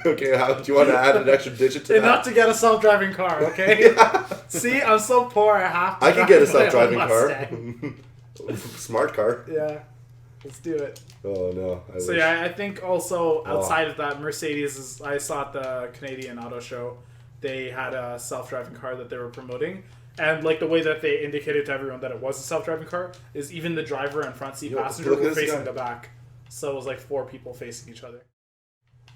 S3: Okay, how do you want to add an extra digit to
S2: Enough
S3: that?
S2: to get a self-driving car, okay?
S3: Yeah.
S2: See, I'm so poor, I have to
S3: I can get a
S2: drive my own
S3: self-driving
S2: Mustang.
S3: car. Smart car.
S2: Yeah, let's do it.
S3: Oh no.
S2: So yeah, I think also outside of that, Mercedes is. I saw at the Canadian Auto Show, they had a self-driving car that they were promoting. And like the way that they indicated to everyone that it was a self-driving car is even the driver and front seat passenger
S3: look at
S2: were
S3: this
S2: facing
S3: guy.
S2: the back. So it was like 4 people facing each other.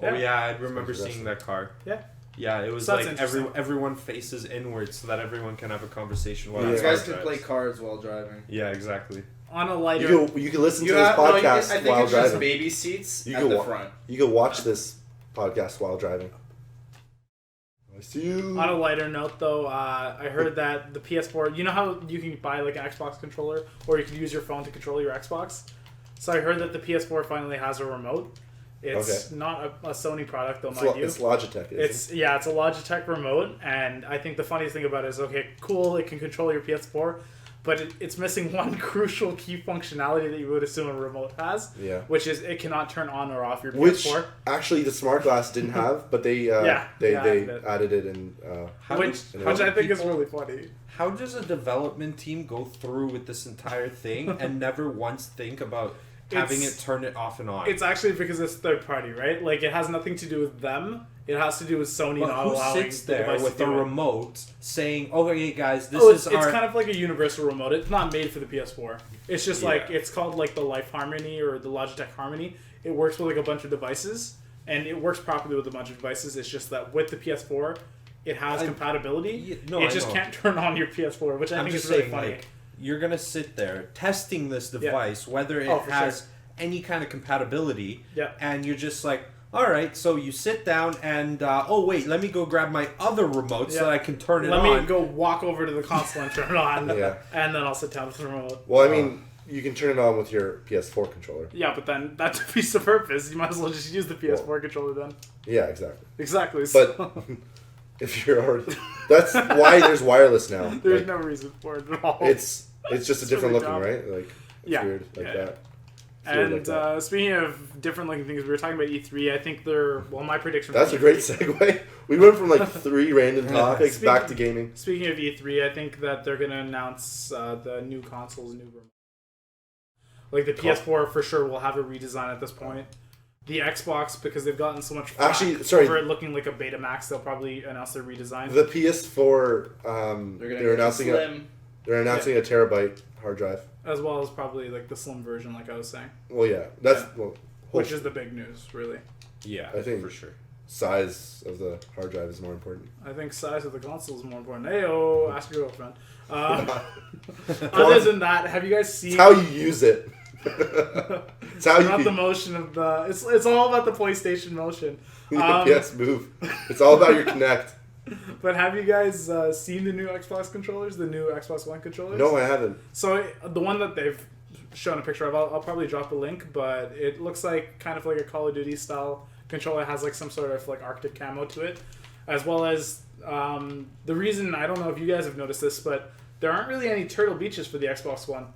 S4: Oh yeah, I remember
S3: That's
S4: seeing that car.
S2: Yeah.
S4: Yeah, it was
S2: So that's
S4: like
S2: interesting.
S4: everyone faces inward so that everyone can have a conversation while
S3: Yeah.
S1: You
S4: the
S1: guys
S4: car
S1: can
S4: drives.
S1: play cards while driving.
S4: Yeah, exactly.
S2: On a lighter...
S3: You can listen to
S1: You
S3: this
S1: have, no, you
S3: podcast
S1: can, I think
S3: while
S1: it's just
S3: driving.
S1: baby seats
S3: You
S1: at
S3: can
S1: the
S3: wa-
S1: front.
S3: You can watch this podcast while driving. I see you.
S2: On a lighter note, though, I heard that the PS4... You know how you can buy like an Xbox controller, or you can use your phone to control your Xbox? So I heard that the PS4 finally has a remote. It's not a Sony product, though, mind you.
S3: It's Logitech.
S2: It's a Logitech remote, and I think the funniest thing about it is, okay, cool, it can control your PS4, but it's missing one crucial key functionality that you would assume a remote has,
S3: Yeah.
S2: which is it cannot turn on or off your
S3: Which
S2: PS4.
S3: actually the smart glass didn't have, but they they added it in.
S2: Which I think is really funny.
S4: How does a development team go through with this entire thing and never once think about having it turn it off and on?
S2: It's actually because it's third party, right? Like, it has nothing to do with them. It has to do with Sony
S4: But
S2: not
S4: who
S2: allowing
S4: sits
S2: the
S4: there
S2: device
S4: with
S2: to
S4: a
S2: do it.
S4: remote saying, "Okay, guys, this
S2: It's
S4: is our."
S2: kind of like a universal remote. It's not made for the PS4. It's just like,
S4: Yeah.
S2: it's called like the Life Harmony or the Logitech Harmony. It works with like a bunch of devices, and it works properly with a bunch of devices. It's just that with the PS4, it has compatibility.
S4: No,
S2: it
S4: I
S2: just
S4: know.
S2: can't turn on your PS4, which I
S4: I'm
S2: think
S4: just
S2: is really
S4: saying,
S2: funny.
S4: like, you're gonna sit there testing this device, whether it
S2: Oh, for
S4: has
S2: sure.
S4: any kind of compatibility,
S2: Yeah.
S4: and you're just like, all right, so you sit down and oh wait, let me go grab my other remote so that I can turn it
S2: Let
S4: on.
S2: me go walk over to the console and turn it on,
S3: Yeah.
S2: and then I'll sit down with the remote.
S3: Well, I mean, you can turn it on with your PS4 controller.
S2: Yeah, but then that defeats the purpose. You might as well just use the PS4 controller then.
S3: Yeah, exactly.
S2: Exactly.
S3: But
S2: So
S3: if you're already, that's why there's wireless now.
S2: there's
S3: Like,
S2: no reason for it at all.
S3: it's just a different
S2: really
S3: looking,
S2: dumb.
S3: right? Like it's
S2: Yeah.
S3: weird like
S2: Yeah.
S3: that. It's weird
S2: And
S3: like that.
S2: speaking of different looking things, we were talking about E3. I think my prediction.
S3: That's
S2: for
S3: a great
S2: E3
S3: segue. We went from like 3 random topics
S2: Speaking-
S3: back to gaming.
S2: Speaking of E3, I think that they're going to announce the new consoles, new remote. Like the PS4 for sure will have a redesign at this point. The Xbox, because they've gotten so much flack
S3: Actually, sorry.
S2: over it looking like a Betamax, they'll probably announce their redesign.
S3: The PS4, they're announcing
S1: slim.
S3: a terabyte hard drive.
S2: As well as probably like the slim version, like I was saying.
S3: Well, yeah, that's
S2: Yeah.
S3: well,
S2: Which is the big news, really.
S4: yeah,
S3: I think
S4: for sure.
S3: size of the hard drive is more important.
S2: I think size of the console is more important. Hey-oh, ask your girlfriend. Other than that, have you guys seen...
S3: It's how you use it. It's how you
S2: not the
S3: can
S2: motion of the... It's all about the PlayStation motion.
S3: PS Move. It's all about your Kinect.
S2: But have you guys seen the new Xbox controllers? The new Xbox One controllers?
S3: No, I haven't.
S2: So the one that they've shown a picture of, I'll probably drop a link, but it looks like kind of like a Call of Duty style controller. It has like some sort of like Arctic camo to it, as well as the reason, I don't know if you guys have noticed this, but there aren't really any turtle beaches for the Xbox One.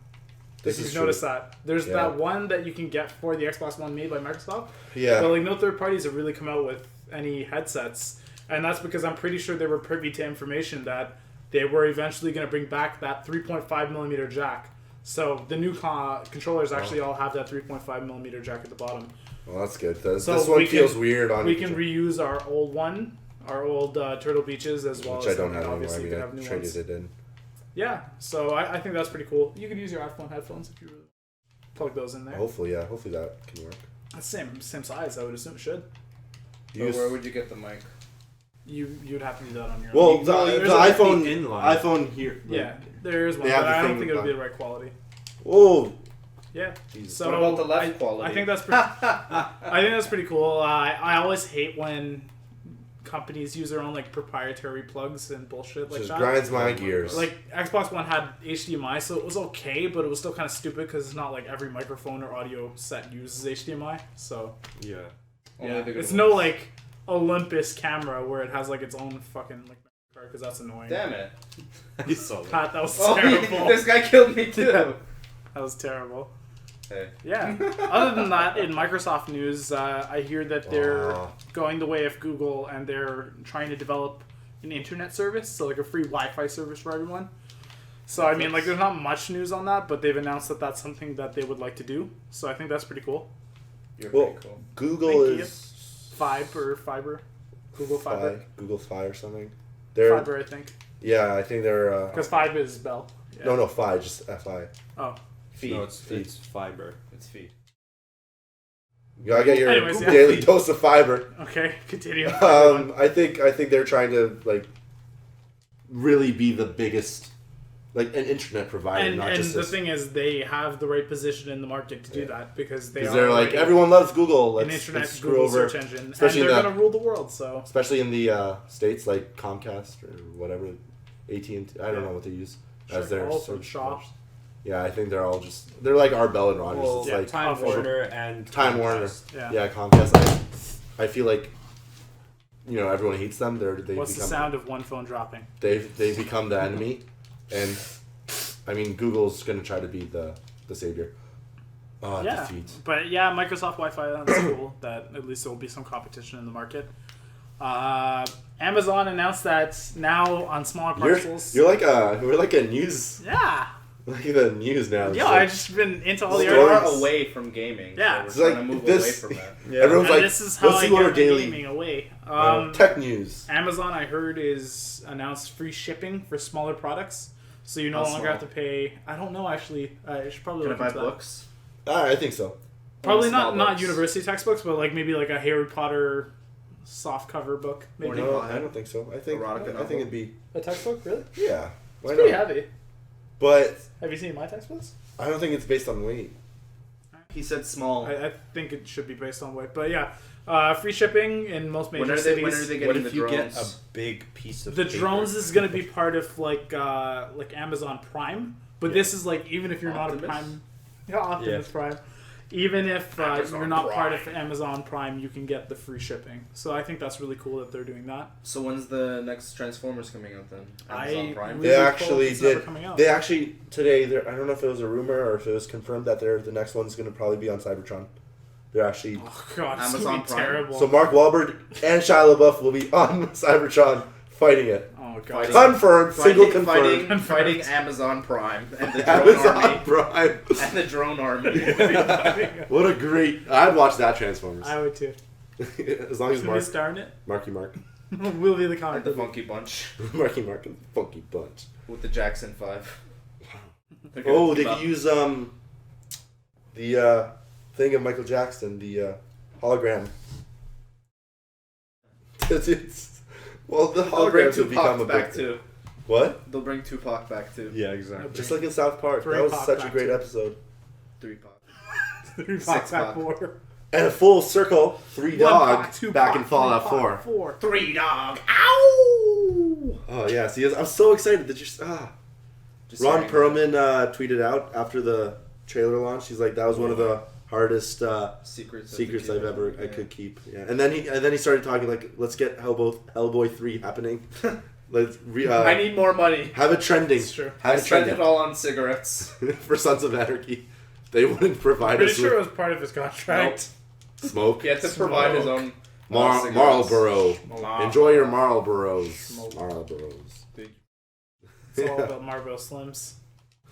S3: This
S2: If
S3: is
S2: you've noticed
S3: true.
S2: that. There's
S3: Yeah.
S2: that one that you can get for the Xbox One made by Microsoft.
S3: Yeah.
S2: But like no third parties have really come out with any headsets. And that's because I'm pretty sure they were privy to information that they were eventually going to bring back that 3.5mm jack. So the new controllers actually all have that 3.5mm jack at the bottom.
S3: Well, that's good. This
S2: So
S3: one
S2: we
S3: feels
S2: can-
S3: weird on
S2: We can reuse our old one, our old Turtle Beaches, as well
S3: which
S2: as
S3: I don't have anymore. I
S2: obviously
S3: mean,
S2: can
S3: I
S2: have new
S3: traded
S2: ones.
S3: it in.
S2: Yeah, so I think that's pretty cool. You could use your iPhone headphones if you really plug those in there.
S3: Hopefully, yeah. Hopefully that can work.
S2: That's same size, I would assume it should.
S1: But where would you get the mic?
S2: You'd have to do that on your
S3: Well,
S2: own.
S3: the
S2: There's
S3: iPhone,
S4: inline.
S3: iPhone here.
S2: Yeah, there is one,
S3: They have
S2: but
S3: the
S2: I don't
S3: thing
S2: think it would
S3: with
S2: be the right quality.
S3: Oh,
S2: Yeah.
S3: Jesus.
S2: So
S1: What about the left quality?
S2: I think that's pretty. I think that's pretty cool. I always hate when companies use their own like proprietary plugs and bullshit like
S3: just
S2: that.
S3: grinds my gears.
S2: Like Xbox One had HDMI, so it was okay, but it was still kind of stupid because it's not like every microphone or audio set uses HDMI. So
S4: Yeah.
S1: Only
S2: yeah,
S1: the good
S2: it's
S1: ones.
S2: no like Olympus camera where it has like its own fucking like card because that's annoying.
S1: Damn it.
S4: I saw that.
S2: Pat, that was
S1: Oh,
S2: terrible.
S1: this guy killed me too.
S2: That was terrible.
S1: Hey.
S2: Yeah. Other than that, in Microsoft news, I hear that they're going the way of Google and they're trying to develop an internet service, so like a free Wi-Fi service for everyone. So I mean, like, there's not much news on that, but they've announced that that's something that they would like to do. So I think that's pretty cool.
S1: You're
S3: Well,
S1: pretty cool.
S3: Google
S2: Thank you.
S3: is
S2: Fiber, Google Fiber.
S3: Google Fi or something. They're
S2: Fiber, I think.
S3: yeah, I think they're
S2: Because Fiber is Bell. Yeah.
S3: no Fi, just Fi.
S2: Oh.
S1: Feed.
S4: No, it's fiber.
S1: It's feed.
S3: You gotta get your
S2: Anyways, yeah.
S3: daily dose of fiber.
S2: Okay, continue.
S3: I think they're trying to like really be the biggest, like an internet provider,
S2: and
S3: not just
S2: the thing is, they have the right position in the market to do that because
S3: because they're like everyone loves Google.
S2: an
S3: Let's
S2: internet
S3: screw
S2: Google
S3: over,
S2: search engine, and
S3: especially
S2: they're gonna rule the world. So
S3: especially in the states like Comcast or whatever, AT&T. I don't know what they use as their
S2: Gulf
S3: search
S2: and Shaw.
S3: first. Yeah, I think they're like our Bell and Rogers.
S4: Well,
S3: It's
S2: yeah,
S3: like
S4: Time Warner and
S3: Time Warner.
S4: Comcast.
S2: Yeah.
S3: Comcast. I feel like everyone hates them. They
S2: what's
S3: become,
S2: the sound of one phone dropping?
S3: They become the enemy, and I mean Google's gonna try to be the savior.
S2: Yeah,
S3: Defeat.
S2: but yeah, Microsoft Wi-Fi. That's cool. That at least there will be some competition in the market. Amazon announced that now on smaller parcels.
S3: We're like a news,
S2: Yeah.
S3: like the news now. It's
S2: Yeah,
S3: like,
S2: I've just been into all the
S1: We're
S2: articles.
S1: away from gaming.
S2: Yeah.
S1: So
S3: It's
S1: we're
S3: like
S1: trying to move
S3: this-
S1: away from that.
S4: Yeah.
S3: everyone's
S2: And
S3: like,
S2: this is how
S3: let's
S2: I
S3: see what
S2: get
S3: our
S2: my
S3: daily
S2: gaming away.
S3: tech news.
S2: Amazon, I heard, is announced free shipping for smaller products, so you no
S1: How
S2: longer
S1: small?
S2: have to pay. I don't know actually. I should probably
S1: Can I
S2: look
S1: buy
S2: into that.
S1: books?
S3: I think so.
S2: Probably
S1: Small
S2: not
S1: books.
S2: university textbooks, but like maybe like a Harry Potter soft cover book. Maybe
S1: Morning.
S3: No,
S1: Pothead.
S3: I don't think so. I think
S1: Erotica
S3: I
S1: novel.
S3: think it'd be
S2: a textbook. Really?
S3: yeah. Why
S2: It's pretty
S3: not?
S2: heavy.
S3: But
S2: Have you seen my textbooks?
S3: I don't think it's based on weight.
S1: He said small.
S2: I think it should be based on weight, but yeah, free shipping in most major
S1: When are
S2: cities.
S1: they getting
S4: What
S1: the
S4: if you
S1: drones?
S4: get a big piece of
S2: The
S4: paper?
S2: drones is going to be part of like Amazon Prime, but this is like even if you're
S1: Optimus?
S2: not a Prime, Optimus Prime, even if
S1: Amazon
S2: you're not part
S1: Prime.
S2: of Amazon Prime, you can get the free shipping. So I think that's really cool that they're doing that.
S1: So when's the next Transformers coming out then? Amazon Prime?
S2: really
S3: They
S2: hope
S3: actually
S2: it's never
S3: did.
S2: coming out.
S3: They actually today. I don't know if it was a rumor or if it was confirmed that the next one's going to probably be on Cybertron. They're actually
S2: Oh god, it's
S1: Amazon
S2: gonna be
S1: Prime.
S2: terrible.
S3: so Mark Wahlberg and Shia LaBeouf will be on Cybertron fighting it.
S2: Oh god,
S3: Confirmed, single confirmed.
S1: Fighting Amazon Prime and the drone
S3: Amazon
S1: army.
S3: Prime.
S1: And the drone army.
S3: What a great! I'd watch that Transformers
S2: I would too.
S3: as long as
S2: Should we
S3: Mark,
S2: star in it?
S3: Marky Mark,
S2: We'll be the comic.
S1: And the
S2: book.
S1: Funky Bunch.
S3: Marky Mark and Funky Bunch.
S1: With the Jackson 5.
S3: Oh, they could use the thing of Michael Jackson, the hologram. Well, the
S1: They'll bring
S3: holograms have become a
S1: Tupac back
S3: big thing.
S1: too.
S3: What?
S1: They'll bring Tupac back too.
S4: Yeah, exactly.
S3: Just like in South Park.
S2: Bring
S3: That was
S2: Pac
S3: such a
S2: back
S3: great
S2: too.
S3: episode.
S1: 3 Pac.
S2: Three
S1: Six
S2: Pac,
S1: Pac.
S2: 4.
S3: And a full circle, 3
S2: One
S3: dog
S2: Pac, two
S3: back
S2: Pac,
S3: in Fallout
S2: three
S3: 4.
S2: Pac, 4.
S1: 3 dog. Ow!
S3: Oh yeah, see, I'm so excited that
S1: Just
S3: Ron
S1: saying.
S3: Perlman tweeted out after the trailer launch. He's like, that was one of the hardest
S1: Secrets
S3: I've ever I could keep. Yeah, and then he started talking like, let's get Hellboy 3 happening. Let's
S1: I need more money.
S3: have it trending.
S2: It's true.
S1: I
S3: Have it
S1: spent
S3: trending
S1: it all on cigarettes.
S3: for Sons of Anarchy. They wouldn't provide
S2: Pretty
S3: us
S2: sure it
S3: with
S2: was part of his contract.
S3: smoke.
S1: He had to provide his own cigarettes.
S3: Marlboro.
S1: Marlboro.
S3: Enjoy your Marlboros.
S2: Smoke.
S3: Marlboros.
S2: It's all about Marlboro Slims.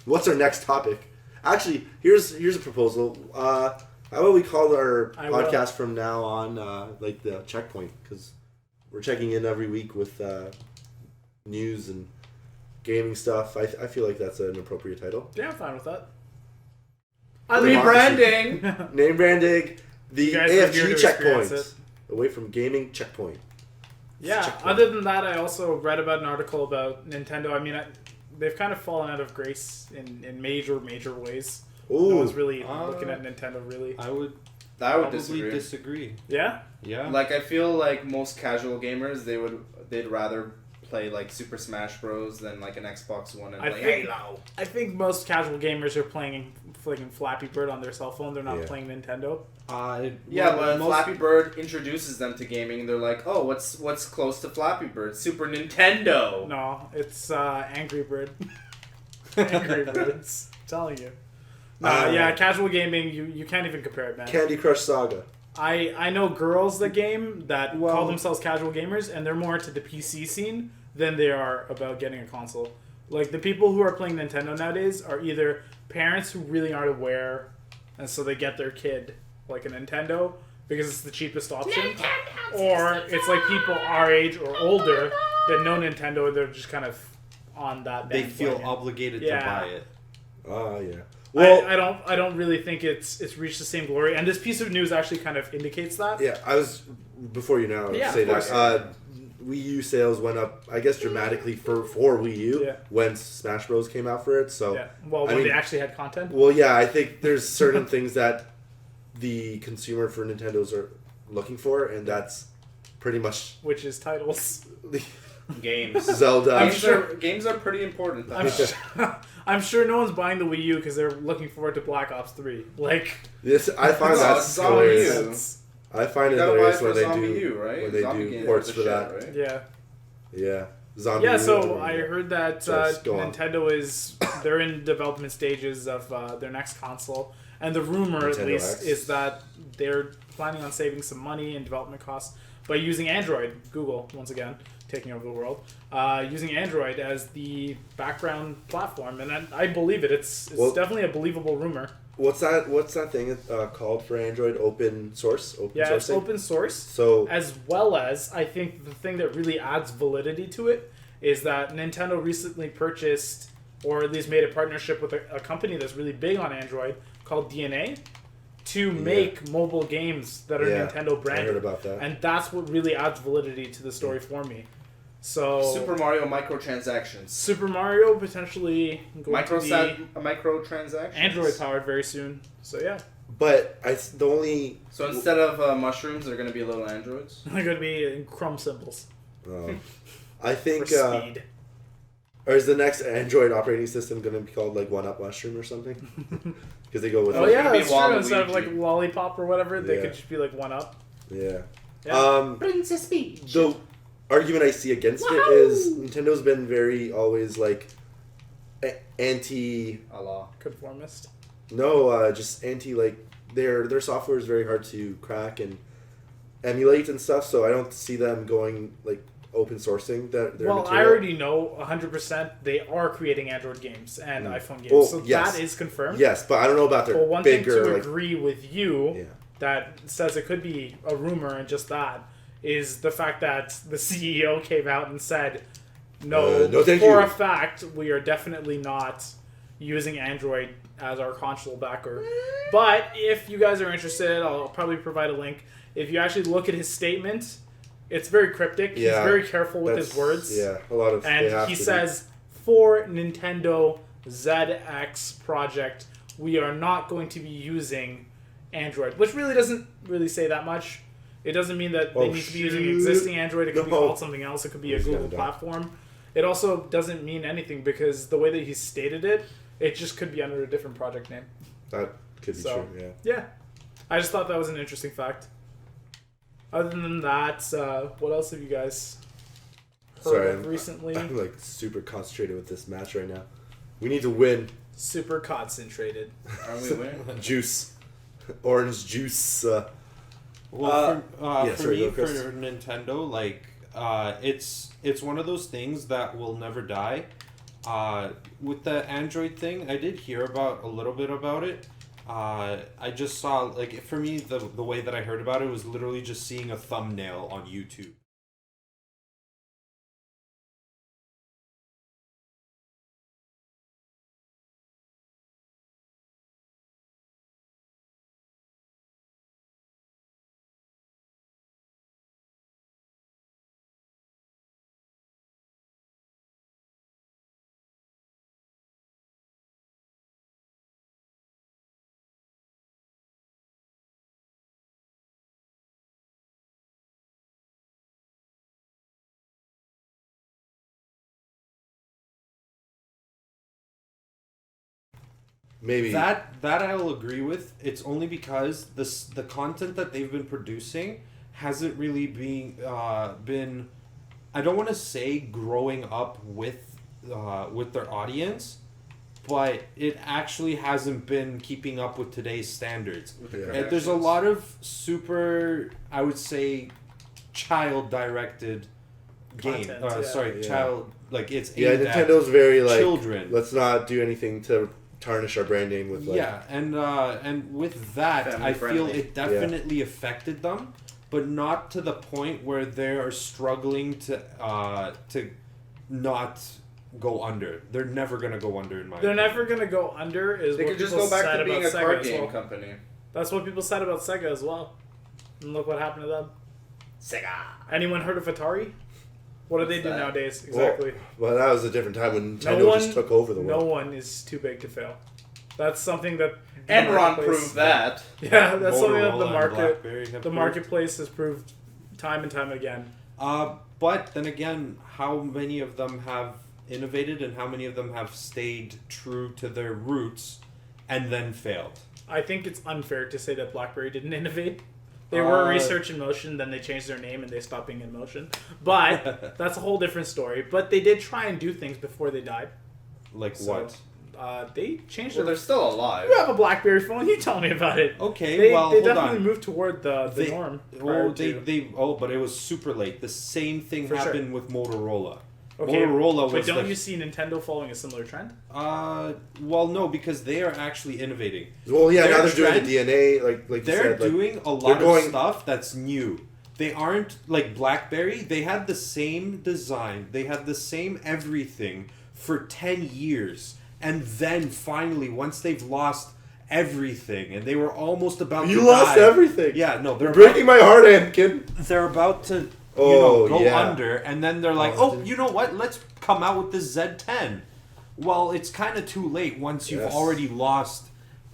S3: What's our next topic? Actually, here's a proposal. How about we call our
S2: I will.
S3: podcast from now on like the checkpoint, because we're checking in every week with news and gaming stuff. I feel like that's an appropriate title.
S2: Yeah, I'm fine with that.
S1: Rebranding.
S3: Name branding the
S2: You guys are here
S3: AFG
S2: to
S3: checkpoint.
S2: experience
S3: Away from gaming checkpoint.
S2: Yeah,
S3: Checkpoint.
S2: other than that, I also read about an article about Nintendo. I mean, they've kind of fallen out of grace in major ways.
S3: Ooh.
S2: No one's really looking at Nintendo, really.
S4: I would
S1: I would
S4: probably
S1: disagree.
S4: disagree.
S2: Yeah?
S4: Yeah.
S1: Like I feel like most casual gamers they'd rather play like Super Smash Bros than like an Xbox One and play Halo.
S2: I think most casual gamers are playing Flappy Bird on their cell phone. They're not
S3: Yeah.
S2: playing Nintendo.
S1: Yeah, but
S4: most-
S1: Flappy Bird introduces them to gaming and they're like, oh, what's close to Flappy Bird? Super Nintendo.
S2: No, it's Angry Bird. Angry Birds. I'm telling you. Yeah, casual gaming, you can't even compare it, man.
S3: Candy Crush Saga.
S2: I know girls that game that
S3: Well-
S2: call themselves casual gamers, and they're more into the PC scene than they are about getting a console. Like, the people who are playing Nintendo nowadays are either parents who really aren't aware, and so they get their kid, like, a Nintendo, because it's the cheapest option, or it's like people our age or older that know Nintendo, they're just kind of on that.
S4: They feel
S2: bandwagon.
S4: obligated to
S2: Yeah.
S4: buy it.
S3: Oh yeah. Well,
S2: I don't really think it's reached the same glory, and this piece of news actually kind of indicates that.
S3: yeah. I was before you now
S2: Yeah,
S3: say
S2: of
S3: that.
S2: course.
S3: Wii U sales went up, I guess, dramatically for Wii U
S2: Yeah.
S3: when Smash Bros came out for it. So
S2: Yeah. Well, when they actually had content.
S3: well, yeah, I think there's certain things that the consumer for Nintendo's are looking for, and that's pretty much
S2: Which is titles.
S1: Games.
S3: Zelda.
S1: Games are pretty important. Though.
S2: I'm sure no one's buying the Wii U because they're looking forward to Black Ops 3. Like,
S3: I find
S1: No,
S3: that's
S1: it's on
S3: hilarious.
S1: Wii U.
S2: that's-
S3: I find
S1: You
S3: it
S1: gotta buy it
S3: hilarious
S1: for
S3: when they
S1: Zombie
S3: do
S1: U, right?
S3: when they
S1: Zombie
S3: do
S1: games
S3: ports
S1: are
S3: for
S1: the
S3: that.
S1: shit, right?
S2: yeah.
S3: Yeah, Zombie.
S2: Yeah,
S3: U,
S2: so
S3: whatever.
S2: I heard that
S3: Yes, go on.
S2: Nintendo they're in development stages of their next console, and the rumor at
S3: Nintendo
S2: least
S3: X.
S2: is that they're planning on saving some money in development costs by using Android. Google, once again, taking over the world, using Android as the background platform, and I believe it. It's
S3: Well-
S2: definitely a believable rumor.
S3: What's that thing called for Android? Open source.
S2: Yeah, it's
S3: sourcing?
S2: open source.
S3: So
S2: As well as, I think the thing that really adds validity to it is that Nintendo recently purchased, or at least made a partnership with a company that's really big on Android called DNA to make mobile games that are
S3: Yeah,
S2: Nintendo
S3: I
S2: branded.
S3: heard about that.
S2: And that's what really adds validity to the story for me. So
S1: Super Mario microtransactions.
S2: Super Mario potentially going to be
S1: Microtransactions.
S2: Android powered very soon. So yeah,
S3: But the only
S1: So instead of mushrooms, they're gonna be little androids.
S2: they're going to be Chrome symbols
S3: I
S2: for
S3: think
S2: speed.
S3: or is the next Android operating system going to be called like One Up Mushroom or something? Because they go with
S2: Oh
S1: it's
S2: yeah,
S1: gonna be
S2: that's true. Instead of
S1: Waluigi.
S2: like lollipop or whatever, they
S3: Yeah.
S2: could just be like one up.
S3: yeah.
S2: Yeah.
S1: Princess Peach.
S3: The argument I see against it is Nintendo's been very always like anti.
S1: Allah.
S2: Conformist.
S3: No, just anti like their software is very hard to crack and emulate and stuff. So I don't see them going like open sourcing their
S2: Well,
S3: material.
S2: I already know 100% they are creating Android games and iPhone games,
S3: Well,
S2: so
S3: yes.
S2: that is confirmed.
S3: Yes, but I don't know about their
S2: But one thing
S3: bigger
S2: to
S3: like.
S2: agree with you
S3: Yeah.
S2: that says it could be a rumor and just that is the fact that the CEO came out and said, no,
S3: No, thank
S2: for
S3: you."
S2: a fact, we are definitely not using Android as our console backer. But if you guys are interested, I'll probably provide a link. If you actually look at his statement, it's very cryptic.
S3: Yeah,
S2: He's very careful with his
S3: That's-
S2: words.
S3: Yeah, a lot of. they
S2: And
S3: have
S2: he
S3: to be.
S2: says, for Nintendo ZX project, we are not going to be using Android, which really doesn't really say that much. It doesn't mean that they
S3: Oh,
S2: need to be using
S3: shoot.
S2: existing Android. It could be
S3: No.
S2: called something else. It could be a
S3: He's
S2: Google
S3: gonna die.
S2: platform. It also doesn't mean anything because the way that he stated it, it just could be under a different project name.
S3: That could be
S2: So-
S3: true. Yeah.
S2: Yeah. I just thought that was an interesting fact. Other than that, what else have you guys heard
S3: Sorry,
S2: of recently?
S3: I'm like super concentrated with this match right now. We need to win.
S2: Super concentrated.
S1: Are we winning?
S3: Juice, orange juice.
S4: Well,
S3: yeah,
S4: for
S3: sorry,
S4: me,
S3: go,
S4: for
S3: Chris.
S4: Nintendo, like it's one of those things that will never die. With the Android thing, I did hear about a little bit about it. I just saw like for me the way that I heard about it was literally just seeing a thumbnail on YouTube.
S3: Maybe
S4: That I'll agree with. It's only because the content that they've been producing hasn't really been I don't want to say growing up with their audience, but it actually hasn't been keeping up with today's standards.
S1: With the
S3: Yeah.
S4: And there's a
S1: Kardashians.
S4: lot of super, I would say, child-directed game.
S2: Content, yeah.
S4: Sorry,
S3: Yeah.
S4: child. Like it's
S3: yeah,
S4: aimed at
S3: Nintendo's very like
S4: children.
S3: Let's not do anything to tarnish our brand name with like.
S4: Yeah, and with that,
S1: Family
S4: I feel
S1: friendly.
S4: it definitely affected them but not to the point where they are struggling to not go under. They're never gonna go under in my
S2: They're
S4: opinion.
S2: never gonna go under. Is
S1: They
S2: what
S1: could just
S2: people
S1: go back
S2: said
S1: to being
S2: about
S1: a
S2: Sega
S1: card
S2: as
S1: game
S2: well.
S1: company.
S2: That's what people said about Sega as well. And look what happened to them.
S1: Sega.
S2: Anyone heard of Atari? What do they do
S1: that?
S2: nowadays? Exactly.
S3: Well, that was a different time when
S2: No
S3: Nintendo
S2: one,
S3: just took over the
S2: no
S3: world.
S2: one is too big to fail. That's something that the
S1: Enron
S2: marketplace-
S1: proved that.
S2: Yeah, that's something that
S4: Motorola
S2: the
S4: and
S2: market,
S4: BlackBerry have
S2: the
S4: proved.
S2: marketplace has proved time and time again.
S4: But then again, how many of them have innovated and how many of them have stayed true to their roots and then failed?
S2: I think it's unfair to say that BlackBerry didn't innovate. They were research in motion, then they changed their name and they stopped being in motion. But that's a whole different story. But they did try and do things before they died.
S4: Like
S2: So,
S4: what?
S2: They changed
S1: Well,
S2: their...
S1: they're still alive.
S2: You have a BlackBerry phone, you tell me about it.
S4: Okay,
S2: They
S4: hold
S2: definitely
S4: on.
S2: moved toward the norm.
S4: But it was super late. The same thing
S2: For sure.
S4: happened with Motorola.
S2: Okay,
S4: Motorola
S2: but
S4: was
S2: don't you see Nintendo following a similar trend?
S4: well, no, because they are actually innovating.
S3: Well, yeah,
S4: Their
S3: now they're doing
S4: trend-
S3: the DNA, like you
S4: They're
S3: said. Like,
S4: doing a
S3: they're
S4: lot
S3: going-
S4: of stuff that's new. They aren't like BlackBerry. They had the same design. They had the same everything for 10 years. And then finally, once they've lost everything and they were almost about
S3: You
S4: to
S3: lost
S4: die.
S3: everything.
S4: Yeah, no,
S3: You're breaking my heart, Anakin.
S4: they're about to
S3: Oh,
S4: go
S3: yeah.
S4: under, and then they're like,
S3: Oh,
S4: oh, you know what? Let's come out with this Z10. Well, it's kind of too late once you've
S3: Yes.
S4: already lost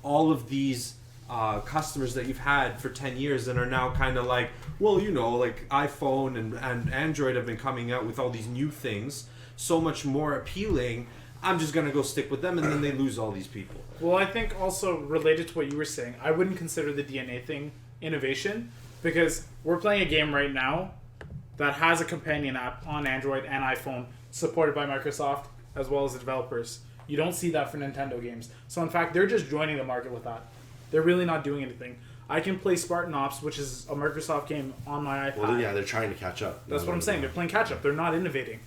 S4: all of these customers that you've had for 10 years and are now kind of like, well, you know, like iPhone and Android have been coming out with all these new things, so much more appealing. I'm just going to go stick with them, and then they lose all these people.
S2: Well, I think also related to what you were saying, I wouldn't consider the DNA thing innovation because we're playing a game right now that has a companion app on Android and iPhone supported by Microsoft as well as the developers. You don't see that for Nintendo games. So in fact, they're just joining the market with that. They're really not doing anything. I can play Spartan Ops, which is a Microsoft game, on my iPad.
S3: Well, yeah, they're trying to catch up.
S2: That's what I'm saying. They're playing catch up. They're not innovating.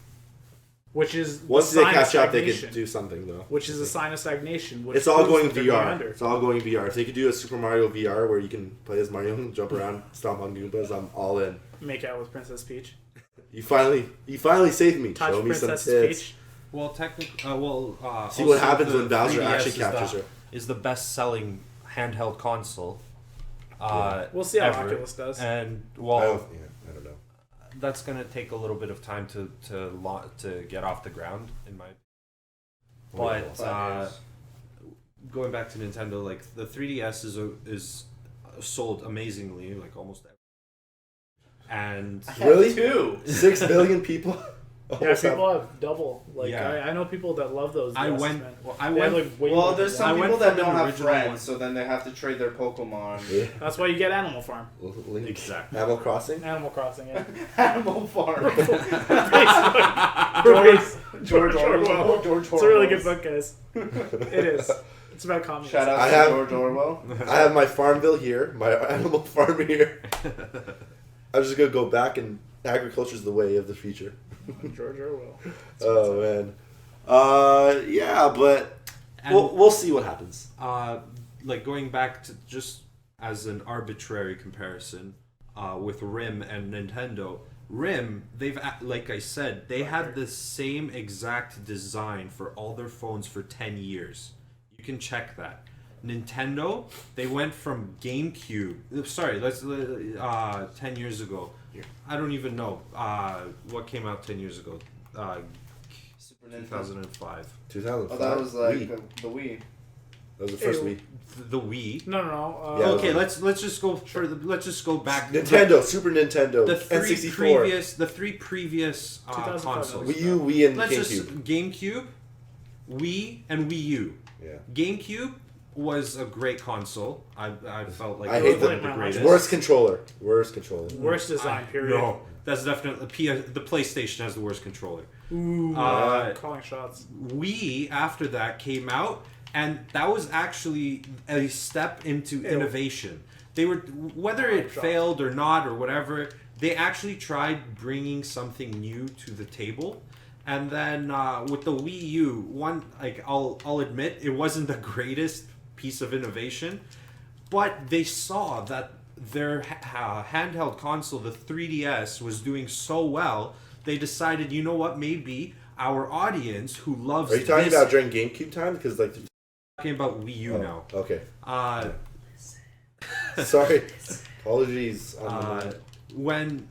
S2: Which is
S3: Once
S2: the
S3: they
S2: sign
S3: catch
S2: of
S3: up, they
S2: stagnation.
S3: could do something, though.
S2: Which is a sign of stagnation. Which
S3: It's all
S2: proves
S3: going
S2: that they're going
S3: VR.
S2: under.
S3: It's all going VR. If they could do a Super Mario VR where you can play as Mario and jump around, stomp on Goombas, I'm all in.
S2: Make out with Princess Peach.
S3: You finally saved me.
S2: Touch
S3: Show me some
S2: Princess
S3: tits.
S2: Peach.
S4: Well, technically,
S3: See
S4: also
S3: what happens
S4: the
S3: when Bowser
S4: 3DS
S3: actually
S4: is
S3: captures
S4: the,
S3: her.
S4: Is the best-selling handheld console.
S2: We'll see how
S4: ever.
S2: Oculus does.
S4: And
S3: I
S4: well,
S3: don't know.
S4: that's gonna take a little bit of time to get off the ground, in my. But
S1: 5 years.
S4: going back to Nintendo, like the 3DS is sold amazingly, like almost every. And
S3: Really?
S1: 2.
S3: 6 billion people?
S2: Yeah,
S3: Almost have-
S2: people have double. Like
S4: Yeah.
S2: I know people that love those.
S4: I
S2: DSs,
S4: went.
S2: man.
S4: Well, I
S2: They have,
S4: went.
S2: like, way
S1: Well,
S2: more
S1: there's
S2: than
S1: some
S4: I
S2: one.
S4: went
S1: people that
S4: from an
S1: don't have
S4: original
S1: friends,
S4: one.
S1: so then they have to trade their Pokemon.
S3: Yeah.
S2: That's why you get Animal Farm.
S3: Link.
S4: Exactly.
S3: Animal Crossing?
S2: Animal Crossing. Yeah.
S1: Animal Farm.
S2: George Orwell.
S1: George
S2: It's a really good
S1: Orwell's.
S2: book, guys. It is. It's about communism.
S1: Shout out
S3: I
S1: to
S3: have-
S1: George Orwell.
S3: I have my Farmville here, my Animal Farm here. I'm just going to go back, and agriculture's the way of the future.
S2: George Orwell.
S3: Oh, man. Yeah, but
S4: And-
S3: we'll see what happens.
S4: Like going back to just as an arbitrary comparison with RIM and Nintendo. RIM, like I said, they had the same exact design for all their phones for 10 years. You can check that. Nintendo, they went from GameCube. Sorry, 10 years ago. I don't even know what came out 10 years ago.
S1: Super Nintendo.
S4: 2005.
S3: 2005.
S1: Oh, that was like
S3: Wii.
S1: the Wii.
S3: That was the first Wii.
S4: The Wii.
S2: No.
S3: Yeah,
S4: Okay, let's just go further. Let's just go back.
S3: Nintendo, Super Nintendo,
S4: The three
S3: N64,
S4: previous
S2: 2005
S4: consoles.
S3: Wii U, Wii, and
S4: Let's
S3: GameCube.
S4: just GameCube, Wii, and Wii U.
S3: Yeah.
S4: GameCube was a great console. I felt like
S3: I
S4: it
S3: hate
S4: was one
S3: the
S4: of the
S2: greatest.
S3: Worst controller.
S2: Worst design, period.
S4: No, that's definitely the PlayStation has the worst controller.
S2: Ooh,
S4: Uh,
S2: calling shots.
S4: Wii after that came out, and that was actually a step into innovation. They were whether it failed or not or whatever, they actually tried bringing something new to the table. And then with the Wii U, I'll admit it wasn't the greatest piece of innovation, but they saw that their handheld console, the 3DS, was doing so well, they decided, you know what, maybe our audience who loves.
S3: Are you talking about during GameCube time? Because like.
S4: Talking about Wii U now.
S3: Okay. Sorry. Apologies.
S4: When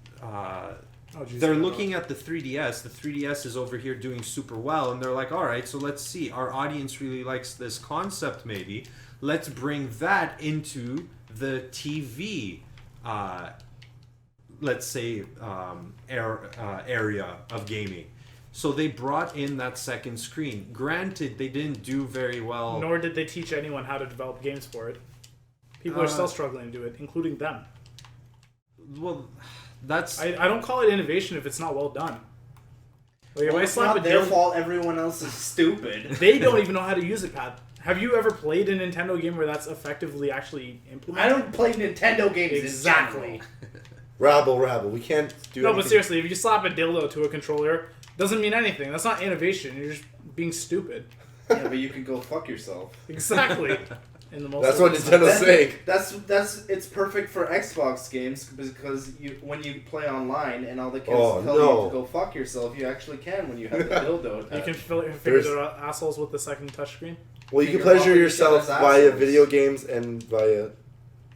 S4: they're looking at the 3DS is over here doing super well, and they're like, all right, so let's see. Our audience really likes this concept, maybe. Let's bring that into the TV, let's say, area of gaming. So they brought in that second screen. Granted, they didn't do very well.
S2: Nor did they teach anyone how to develop games for it. People are still struggling to do it, including them.
S4: Well, that's...
S2: I don't call it innovation if it's not well done. Like,
S1: Well,
S2: if I
S1: it's
S2: slap
S1: not
S2: a
S1: their
S2: dildo-
S1: fault. Everyone else is stupid.
S2: They don't even know how to use it, Pat. Have you ever played a Nintendo game where that's effectively actually implemented?
S1: I don't play Nintendo games
S2: Exactly.
S3: Rabble. We can't do
S2: No,
S3: anything.
S2: but seriously, if you slap a dildo to a controller, doesn't mean anything. That's not innovation. You're just being stupid.
S1: Yeah, but you can go fuck yourself.
S2: Exactly. In the most
S3: That's what Nintendo's saying.
S1: That's it's perfect for Xbox games because when you play online and all the kids
S3: Oh,
S1: tell
S3: no.
S1: you to go fuck yourself, you actually can when you have the dildo attached.
S2: You can figure
S3: There's-
S2: their assholes with the second touchscreen.
S3: Well, you
S1: You
S3: can
S1: can
S3: pleasure
S1: bump each
S3: yourself
S1: other's
S3: via
S1: assholes.
S3: video games and via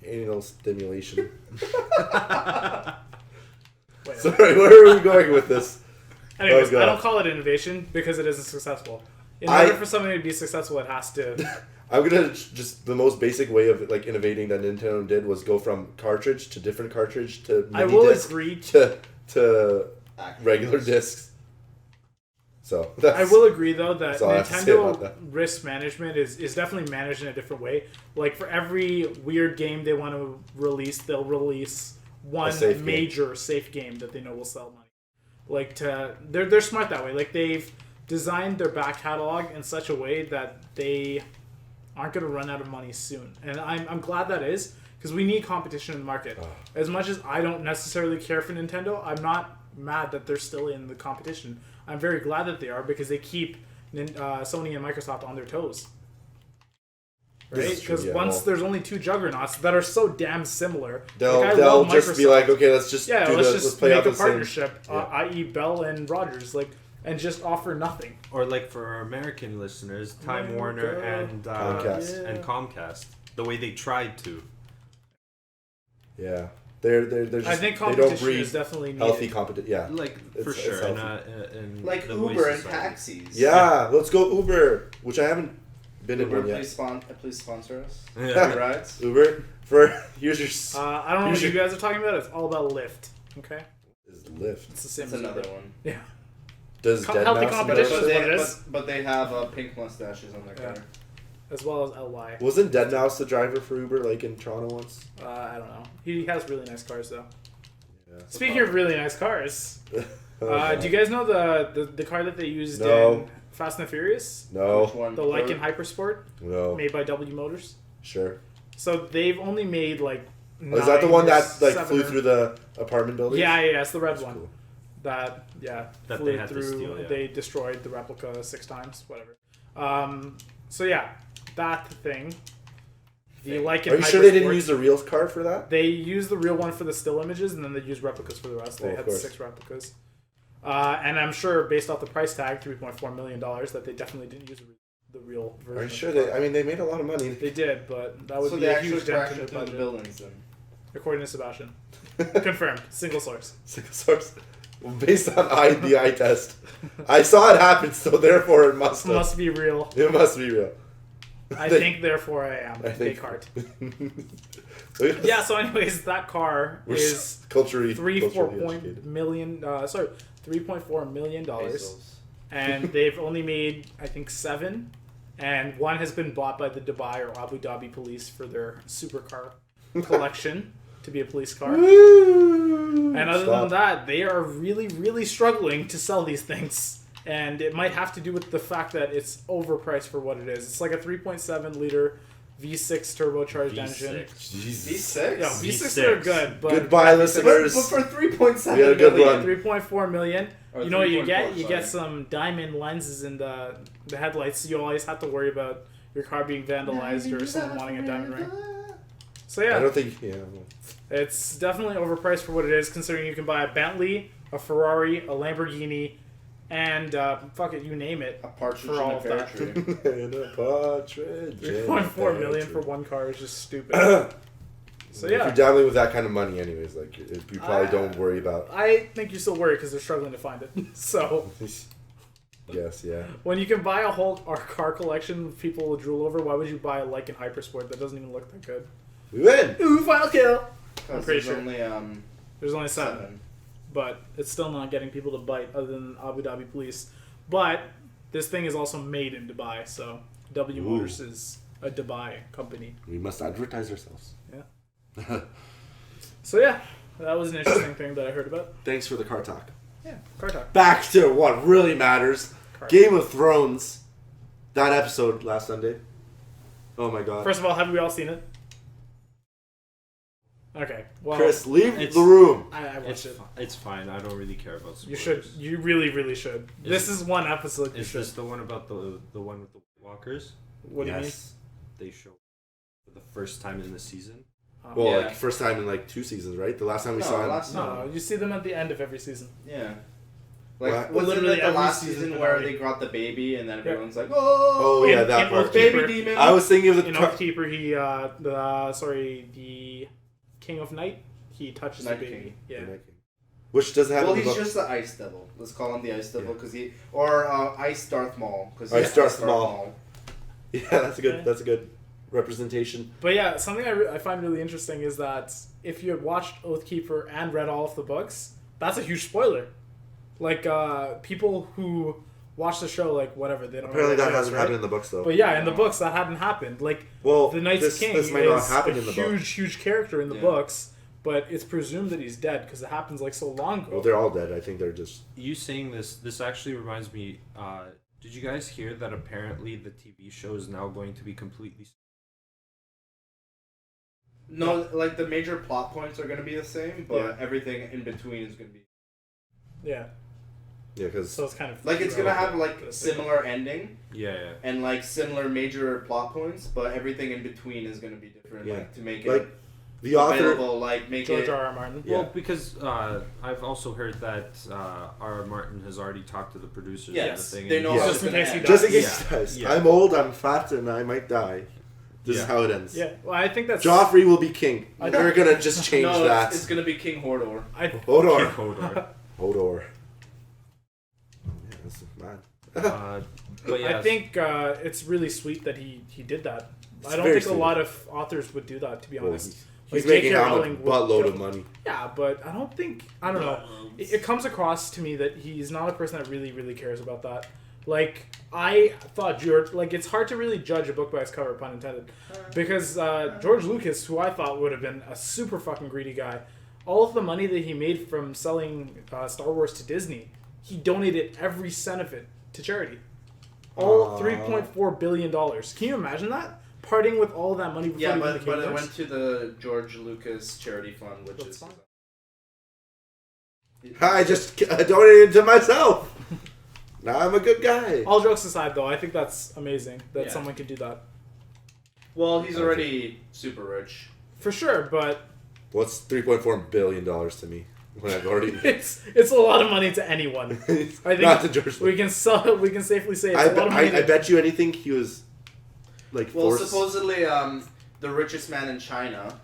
S3: anal stimulation.
S2: Wait,
S3: Sorry, where are we going with this?
S2: anyways,
S3: Oh, God.
S2: I don't call it innovation because it isn't successful. In
S3: I-
S2: order for something to be successful, it has to...
S3: I'm gonna just the most basic way of like innovating that Nintendo did was go from cartridge to different cartridge to mini
S2: I will
S3: disc
S2: agree.
S3: to regular discs. So that's,
S2: I will agree, though, that
S3: that's all I have to say about
S2: Nintendo
S3: that.
S2: risk management is definitely managed in a different way. Like, for every weird game they want to release, they'll release one
S3: safe game.
S2: major safe game that they know will sell money. Like, they're smart that way. Like, they've designed their back catalog in such a way that they aren't going to run out of money soon. And I'm glad that is, because we need competition in the market. As much as I don't necessarily care for Nintendo, I'm not mad that they're still in the competition. I'm very glad that they are, because they keep Sony and Microsoft on their toes.
S3: This
S2: Right?
S3: is true,
S2: Because
S3: yeah,
S2: once
S3: well-
S2: there's only two juggernauts that are so damn similar,
S3: they'll
S2: like, I
S3: they'll
S2: love
S3: just be
S2: Microsoft.
S3: like, okay, let's just
S2: Yeah,
S3: do
S2: let's
S3: let's
S2: just
S3: play
S2: make
S3: out
S2: a
S3: the same.
S2: partnership,
S3: Yeah.
S2: i.e. Bell and Rogers, like, and just offer nothing.
S4: Or like for our American listeners, Time
S2: Oh,
S4: Warner
S2: God.
S4: and
S3: Comcast.
S4: and Comcast. The way they tried to.
S3: Yeah, they're just
S2: I think
S3: they don't
S2: competition
S3: breed
S2: is definitely needed.
S3: healthy competition. Yeah,
S4: Like, for
S3: It's
S4: sure.
S3: healthy.
S4: In
S1: like
S4: the way
S1: Uber and
S4: society-
S1: taxis.
S3: yeah. Let's go Uber, which I haven't been in
S1: Uber,
S3: one yet.
S1: please sponsor us.
S4: Yeah.
S1: Free rides.
S3: Uber for here's your
S2: I don't know what
S3: Here's
S2: you
S3: your-
S2: guys are talking about. It's all about Lyft. Okay?
S3: is Lyft.
S2: It's the same
S1: It's
S2: as
S1: another
S2: Uber.
S1: one.
S2: Yeah.
S3: Does
S2: Co- healthy
S3: Deadmau5
S2: competition.
S3: know
S2: is
S3: that?
S2: what it is.
S1: But they have pink mustaches on their
S2: Yeah.
S1: car.
S2: As well as LY.
S3: Wasn't Deadmau5 the driver for Uber like in Toronto once?
S2: I don't know. He has really nice cars, though.
S3: Yeah.
S2: Speaking of really nice cars,
S3: Oh,
S2: do you guys know the car that they used
S3: No.
S2: in Fast and the Furious?
S1: Which
S3: No,
S1: one?
S2: The Lycan Hypersport,
S3: no,
S2: made by W Motors.
S3: sure.
S2: So they've only made like.
S3: Oh, is that the one that like
S2: 7
S3: flew
S2: or-
S3: through the apartment building?
S2: Yeah, it's the red
S3: That's
S2: one.
S3: cool.
S2: That
S4: That
S2: flew
S4: they had to
S2: through.
S4: steal, yeah.
S2: They destroyed the replica 6 times, whatever. So yeah, that thing. The Lycan.
S3: Are you sure they didn't
S2: Hypersport,
S3: use the real car for that?
S2: They used the real one for the still images, and then they used replicas for the rest. They
S3: Oh, of
S2: had
S3: course.
S2: 6 replicas. And I'm sure, based off the price tag, $3.4 million, that they definitely didn't use the real version.
S3: Are you
S2: of
S3: sure
S2: the
S3: they?
S2: car.
S3: I mean, they made a lot of money.
S2: They did, but that would
S1: So
S2: be
S1: they
S2: a
S1: actually
S2: huge dent
S1: crashed
S2: in their
S1: into the
S2: budget.
S1: buildings then.
S2: According to Sebastian. Confirmed. Single source.
S3: Single source. Well, based on the eye test, I saw it happen, so therefore it must have.
S2: Must be real.
S3: It must be real.
S2: I think, therefore, I am.
S3: I think.
S2: Descartes. Yeah, so anyways, that car
S3: We're
S2: is
S3: culturally
S2: $3.4
S3: educated.
S2: million,
S1: Pesos.
S2: and they've only made, I think, 7, and one has been bought by the Dubai or Abu Dhabi police for their supercar collection to be a police car.
S3: Woo!
S2: And other
S3: Stop.
S2: than that, they are really, really struggling to sell these things. And it might have to do with the fact that it's overpriced for what it is. It's like a 3.7 liter V6 turbocharged engine.
S3: Jesus.
S1: V6?
S2: Yeah, V6 are good, but
S3: Goodbye,
S1: But
S3: listeners.
S1: for 3.7
S3: We had a good
S1: million.
S3: run.
S2: 3.4 million.
S1: Or
S2: You know what you
S1: 3.4,
S2: get? You
S1: sorry.
S2: get some diamond lenses in the headlights. So you always have to worry about your car being vandalized or someone wanting a diamond ring. So yeah,
S3: I don't think. Yeah.
S2: it's definitely overpriced for what it is, considering you can buy a Bentley, a Ferrari, a Lamborghini, and fuck it, you name it.
S1: A partridge
S2: For all
S1: in a
S2: of
S1: pear
S2: that.
S1: tree.
S3: In a partridge.
S2: 3.4 million for one car is just stupid. So
S3: If
S2: yeah,
S3: you're dabbling with that kind of money, anyways, like you probably don't worry about.
S2: I think you're still worried because they're struggling to find it. So
S3: Yes, yeah.
S2: when you can buy a whole car collection people will drool over, why would you buy a Lycan Hypersport that doesn't even look that good?
S3: We win.
S2: Ooh, final kill!
S1: Because
S2: pretty
S1: there's
S2: sure.
S1: only
S2: There's only 7. But it's still not getting people to bite other than Abu Dhabi police. But this thing is also made in Dubai, so W
S3: Ooh.
S2: Motors is a Dubai company.
S3: We must advertise ourselves.
S2: Yeah. So yeah, that was an interesting thing that I heard about.
S3: Thanks for the car talk.
S2: Yeah, car talk.
S3: Back to what really matters.
S2: Car
S3: Game of Thrones. That episode last Sunday. Oh my god.
S2: First of all, have we all seen it? Okay. Well,
S3: Chris, leave
S4: It's-
S3: the room.
S2: I watched it.
S4: It's fine. I don't really care about spoilers.
S2: You should. You really, really should. This is one episode you
S4: Is
S2: should.
S4: this the one about the one with the walkers?
S2: What do you mean?
S3: Yes.
S4: They show for the first time in the season.
S3: Well,
S1: Yeah.
S3: like first time in like 2 seasons, right? The last time we saw him.
S2: No, you see them at the end of every season.
S1: Yeah.
S3: What?
S1: Like, was it
S2: Literally
S1: like the
S2: every
S1: last
S2: season
S1: season where
S2: finale.
S1: they got the baby and then
S2: Yeah.
S1: everyone's like,
S3: Oh, yeah, that
S2: in
S3: part.
S2: Oathkeeper,
S1: baby demon.
S3: I was thinking of the
S2: In Oathkeeper, he the King of Night, he touches
S1: Night
S2: the baby.
S1: King.
S2: Yeah.
S3: Which doesn't have
S1: Well,
S3: in the
S1: he's
S3: book.
S1: just the Ice Devil. Let's call him the Ice Devil because Ice Darth Maul because
S3: Ice Darth Maul. Yeah, that's a good.
S2: Yeah.
S3: That's a good representation.
S2: But yeah, something I find really interesting is that if you had watched Oathkeeper and read all of the books, that's a huge spoiler. Like people who watch the show, like whatever, they don't.
S3: Apparently,
S2: know
S3: that
S2: what it is,
S3: hasn't
S2: right?
S3: happened in the books though.
S2: But yeah, in the books that hadn't happened. Like
S3: Well,
S2: the Night's King
S3: this might
S2: is
S3: not happen
S2: a
S3: in the book.
S2: huge character in the
S1: Yeah.
S2: books, but it's presumed that he's dead because it happens like so long ago.
S3: Well, they're all dead. I think they're just.
S4: You saying this actually reminds me. Did you guys hear that apparently the TV show is now going to be completely?
S1: No, like the major plot points are gonna be the same, but
S2: Yeah.
S1: everything in between is gonna be
S2: Yeah,
S3: Yeah, because
S2: so it's kind of
S1: like it's gonna have like
S2: irrelevant.
S1: similar ending
S4: Yeah.
S1: and like similar major plot points, but everything in between is gonna be different.
S3: Yeah.
S1: Like to make
S3: like
S1: it
S3: the author.
S1: available, like make
S2: George
S1: it.
S2: R.R. Martin.
S3: Yeah.
S4: Well, because I've also heard that R.R. Martin has already talked to the producers
S1: Yes,
S4: of the thing.
S1: they
S4: and
S1: know
S3: Yeah.
S1: how
S2: Just
S1: it's
S2: in
S1: gonna
S2: case he
S1: end.
S2: does.
S3: Just in case
S4: Yeah.
S3: he dies.
S4: Yeah.
S3: I'm old. I'm fat, and I might die. This is
S4: Yeah.
S3: how it ends.
S2: Yeah, well, I think that's
S3: Joffrey will be king.
S2: I
S3: They're gonna just change
S1: No,
S3: that.
S1: it's gonna be King Hodor.
S3: Hodor.
S4: Hodor.
S3: Hodor. Yeah, that's mad.
S4: But yeah,
S2: I think it's really sweet that he did that.
S3: It's
S2: I don't
S3: very
S2: think a
S3: sweet.
S2: lot of authors would do that, to be
S3: Well,
S2: honest.
S3: he's
S2: Like,
S3: making
S2: J.K.
S3: out a
S2: Rowling would
S3: buttload
S2: go-
S3: of money.
S2: Yeah, but I don't know. It comes across to me that he's not a person that really cares about that. Like, I thought George, like, it's hard to really judge a book by its cover, pun intended. Because George Lucas, who I thought would have been a super fucking greedy guy, all of the money that he made from selling Star Wars to Disney, he donated every cent of it to charity. All $3.4 billion. Can you imagine that? Parting with all that money before
S1: Yeah,
S2: he
S1: but
S2: became
S1: it
S2: rich?
S1: went to the George Lucas Charity Fund, which
S2: That's
S1: is.
S2: fine.
S3: I just donated to myself. Now I'm a good guy.
S2: All jokes aside, though, I think that's amazing that
S1: Yeah.
S2: someone could do that.
S1: Well, he's already super rich.
S2: For sure, but
S3: What's $3.4 billion to me? When I've already.
S2: it's a lot of money to anyone. I think
S3: Not to George
S2: we
S3: Lucas.
S2: we can safely say it's
S3: I,
S2: a lot of money.
S3: I bet you anything he was like
S1: Well,
S3: forced.
S1: supposedly, the richest man in China.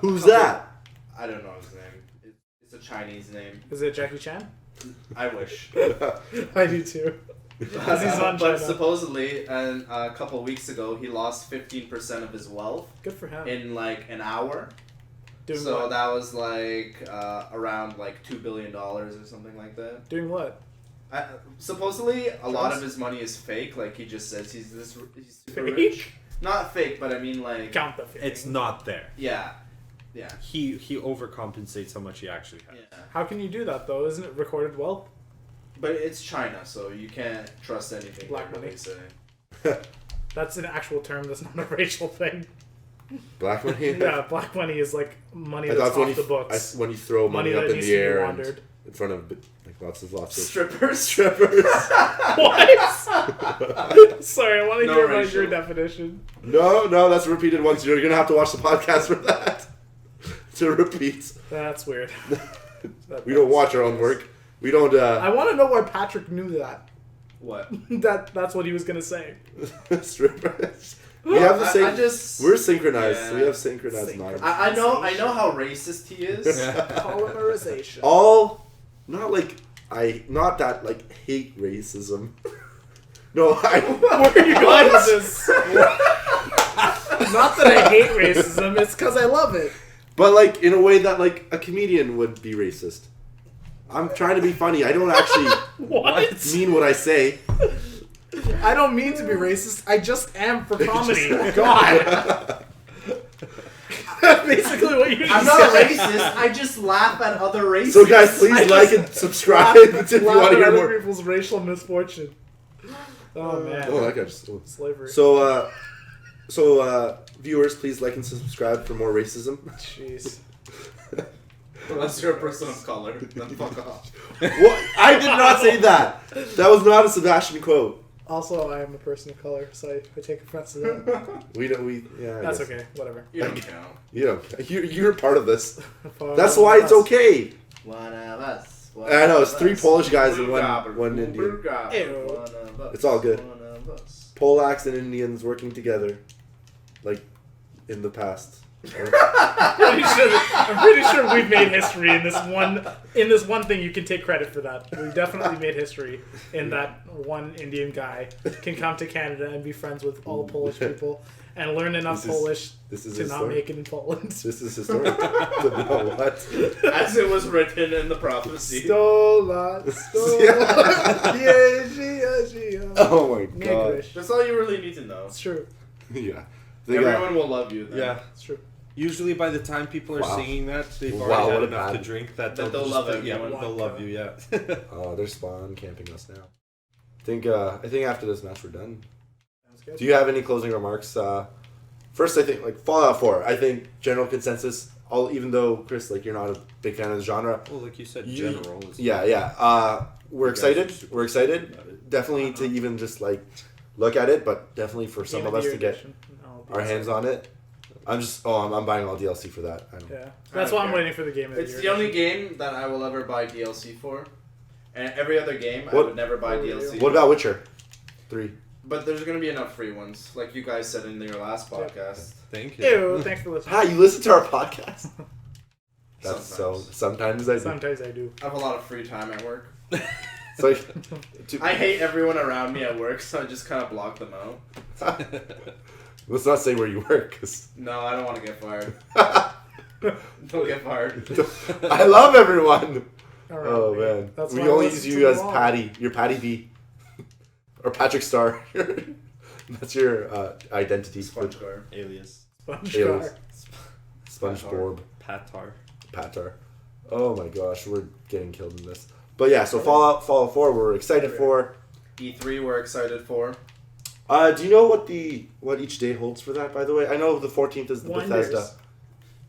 S3: Who's that?
S1: I don't know his name. It's a Chinese name.
S2: Is it Jackie Chan?
S1: I wish.
S2: I do too. Because he's on
S1: But
S2: China.
S1: supposedly, and a couple weeks ago, he lost 15% of his wealth
S2: Good for him.
S1: in like an hour.
S2: Doing
S1: So
S2: what?
S1: that was like around like $2 billion or something like that.
S2: Doing what?
S1: Supposedly, a lot
S2: Drugs?
S1: of his money is fake. Like he just says he's super
S2: Fake?
S1: rich. Not fake, but I mean like
S2: Count the fake.
S4: it's not there.
S1: yeah.
S4: He overcompensates how much he actually has.
S1: Yeah.
S2: How can you do that though? Isn't it recorded well?
S1: But it's China, so you can't trust anything
S2: Black
S1: they
S2: money.
S1: say.
S2: That's an actual term. That's not a racial thing.
S3: Black money?
S2: Yeah, black money is like money
S3: I
S2: that's
S3: thought when
S2: off the books.
S3: when you throw money up
S2: that
S3: in
S2: needs
S3: the
S2: to be
S3: air and
S2: laundered.
S3: in front of like lots of
S1: Strippers.
S2: What? Sorry, I want to
S1: No
S2: hear about
S1: racial.
S2: your definition.
S3: No, that's repeated once. You're gonna have to watch the podcast for that to repeat.
S2: That's weird.
S3: We don't watch our own work. We don't.
S2: I want to know why Patrick knew that.
S1: What?
S2: That's what he was gonna say.
S3: Strippers. We have the same.
S1: I just.
S3: We're synchronized.
S1: Yeah.
S3: We have synchronized minds.
S1: I know how racist he is.
S2: Polymerization.
S3: All, not that like hate racism. No,
S2: Where are you going with this? Not that I hate racism, it's because I love it.
S3: but like in a way that like a comedian would be racist. I'm trying to be funny. I don't actually
S2: What?
S3: mean what I say.
S2: I don't mean to be racist, I just am for comedy. God. That's basically what you
S1: I'm not a racist. I just laugh at other races.
S3: So guys, please
S2: I
S3: like
S2: just
S3: and subscribe if you want to hear
S2: other
S3: more.
S2: people's racial misfortune. Oh man.
S3: Oh, that guy just.
S2: Slavery.
S3: So viewers, please like and subscribe for more racism.
S2: Jeez.
S1: Unless you're a person of color, then fuck off.
S3: What? I did not say that. That was not a Sebastian quote.
S2: Also, I am a person of color, so I take offense to that.
S3: Yeah. I
S2: That's
S3: guess.
S2: okay, whatever.
S1: You don't count.
S3: You know, you're part of this.
S2: Fuck
S3: That's why it's okay.
S1: One of us.
S3: I know, it's 3 Polish guys and one Indian.
S2: Ew.
S3: It's all good. Polacks and Indians working together, like in the past.
S2: I'm pretty sure we've made history in this one thing. You can take credit for that. We've definitely made history in that one Indian guy can come to Canada and be friends with all the Polish people and learn enough Polish to not make it in Poland.
S3: This is historic. No, what?
S1: As it was written in the prophecy.
S2: Stola.
S3: Oh my god.
S2: English.
S1: That's all you really need to know.
S2: It's true.
S3: Yeah.
S1: Everyone will love you then.
S4: Yeah.
S2: It's true.
S4: Usually by the time people are
S3: Wow.
S4: singing that, they've
S3: Wow,
S4: already
S3: what
S4: had
S3: a
S4: enough to
S3: bad-
S4: drink that
S1: they'll
S4: just,
S1: love
S4: yeah,
S1: everyone.
S4: they'll love you, yeah.
S3: Oh, they're spawn camping us now. I think after this match we're done.
S2: Sounds good.
S3: Do you have any closing remarks? First, I think like Fallout 4. I think general consensus. Even though Chris, like you're not a big fan of the genre.
S4: Well, like you said,
S3: You-
S4: general. Is
S3: Yeah. We're
S4: You guys
S3: excited.
S4: are super
S3: We're excited.
S4: about it.
S3: Definitely to even just like look at it, but definitely for some
S2: Game
S3: of
S2: the
S3: us
S2: Year
S3: to get
S2: edition. No,
S3: our hands on it. I'm buying all DLC for that. I don't.
S2: Yeah,
S1: I
S2: that's
S1: don't
S2: why I'm
S1: care.
S2: waiting for the game of the
S1: It's
S2: year.
S1: the only game that I will ever buy DLC for. And every other game, I
S3: What-
S1: would never buy
S2: what
S1: DLC.
S3: What about Witcher 3?
S1: But there's gonna be enough free ones, like you guys said in your last podcast.
S4: Thank you.
S2: Ew, thanks for listening.
S3: Ah, you listen to our podcast? That's
S1: Sometimes.
S3: sometimes I do.
S2: Sometimes I do.
S1: I have a lot of free time at work.
S3: It's like,
S1: I hate everyone around me at work, so I just kind of block them out.
S3: let's not say where you work, 'cause
S1: No, I don't want to get fired. Don't get fired.
S3: I love everyone.
S2: Alright,
S3: Oh man,
S2: That's
S3: we
S2: why I
S3: only
S2: listen
S3: use
S2: to
S3: you
S2: them
S3: as
S2: all.
S3: Patty. You're Patty B, or Patrick Star. That's your identity.
S1: SpongeGar.
S4: Alias.
S2: Sponge
S3: Aliens.
S2: car.
S3: SpongeBob.
S4: Patar.
S3: Patar. Oh my gosh, we're getting killed in this. But yeah, so Fallout 4, we're excited for.
S1: E3, we're excited for.
S3: Do you know what each day holds for that? By the way, I know the 14th is the
S2: Wonders.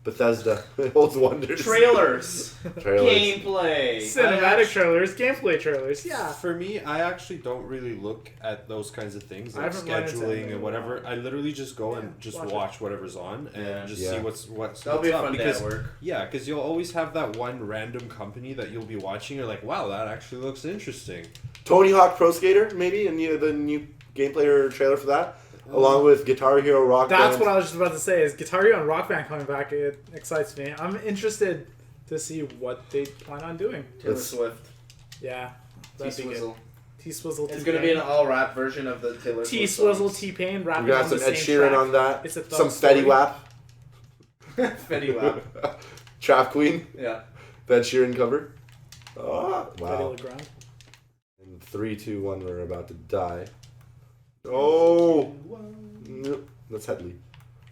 S3: Bethesda. It holds wonders.
S1: Trailers.
S3: Trailers.
S1: Gameplay.
S2: Cinematic trailers, gameplay trailers. Yeah.
S4: For me, I actually don't really look at those kinds of things
S2: I
S4: like
S2: haven't run into
S4: scheduling
S2: anything
S4: and whatever. I literally just go
S2: Yeah,
S4: and just
S2: watch
S4: watch whatever's on and
S1: Yeah.
S4: just
S3: Yeah.
S4: see what's
S1: That'll be a
S4: up
S1: fun day
S4: because
S1: at work.
S4: yeah, because you'll always have that one random company that you'll be watching. You're like, wow, that actually looks interesting.
S3: Tony Hawk Pro Skater, maybe, and the new gameplay or trailer for that, along with Guitar Hero Rock
S2: That's
S3: Band.
S2: what I was just about to say. Is Guitar Hero and Rock Band coming back? It excites me. I'm interested to see what they plan on doing.
S1: Taylor
S3: It's-
S1: Swift.
S2: Yeah. That'd be good.
S1: T-Swizzle.
S2: T-Swizzle.
S1: It's going to be an all-rap version of the Taylor Swift
S2: T-Swizzle,
S1: songs.
S2: T-Pain,
S3: We
S2: rapping
S3: got
S2: on
S3: some
S2: the
S3: Ed
S2: same
S3: Sheeran
S2: track.
S3: on that.
S2: It's a
S3: Some
S2: thug
S3: Fetty
S2: story.
S3: Wap.
S1: Fetty Wap.
S3: Trap Queen.
S1: Yeah.
S3: The Ed Sheeran cover. Oh,
S2: Fetty
S3: wow.
S2: Legrand.
S3: In 3, 2, 1, we're about to die. Oh! Nope. That's Headley.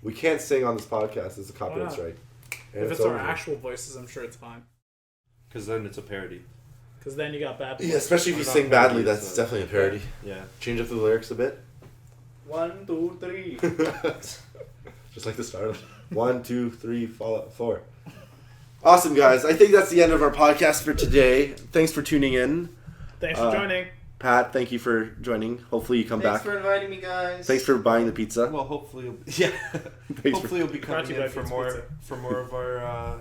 S3: We can't sing on this podcast. It's a copyright
S2: not?
S3: strike. And
S2: If it's our
S3: over.
S2: actual voices, I'm sure it's fine.
S4: Because then it's a parody.
S2: Because then you got bad.
S3: Yeah, especially if you
S4: We're not
S3: sing badly,
S4: parodies,
S3: that's
S4: so-
S3: definitely a parody.
S4: Yeah.
S3: Change up the lyrics a bit.
S1: 1, 2, 3.
S3: Just like the start of 1, 2, 3, Fallout 4. Awesome, guys. I think that's the end of our podcast for today. Thanks for tuning in.
S2: Thanks for joining.
S3: Pat, thank you for joining. Hopefully you come back.
S1: Thanks for inviting me, guys.
S3: Thanks for buying the pizza.
S4: Well, hopefully, hopefully you'll be
S2: Brought to
S4: coming
S2: you
S4: in
S2: by
S4: for
S2: Pizza
S4: more
S2: Pizza.
S4: for more of our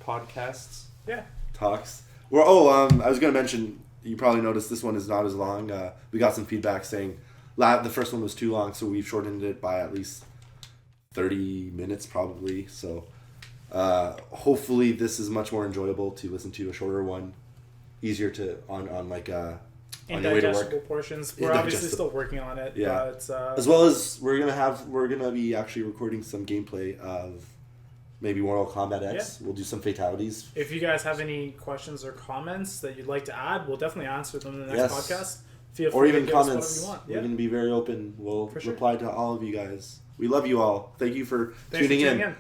S4: podcasts.
S2: Yeah.
S3: Talks. Well, I was going to mention, you probably noticed this one is not as long. We got some feedback saying the first one was too long, so we've shortened it by at least 30 minutes probably. So hopefully this is much more enjoyable to listen to, a shorter one, easier to on like on your way to work.
S2: Indigestible portions. We're obviously still working on it.
S3: Yeah.
S2: But,
S3: as well as we're gonna be actually recording some gameplay of maybe Mortal Kombat X.
S2: Yeah.
S3: We'll do some fatalities.
S2: if you guys have any questions or comments that you'd like to add, we'll definitely answer them in the next podcast. Feel free
S3: Or even
S2: to give us
S3: comments.
S2: whatever you want.
S3: We're
S2: Yeah.
S3: gonna be very open. We'll
S2: For sure.
S3: reply to all of you guys. We love you all. Thank you for
S2: Thanks
S3: tuning
S2: for
S3: in.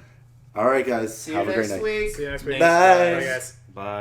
S3: All right, guys.
S1: See you
S3: have a great
S1: next
S3: night.
S1: week.
S2: See you next week.
S3: Bye.
S2: Bye, guys.
S4: Bye.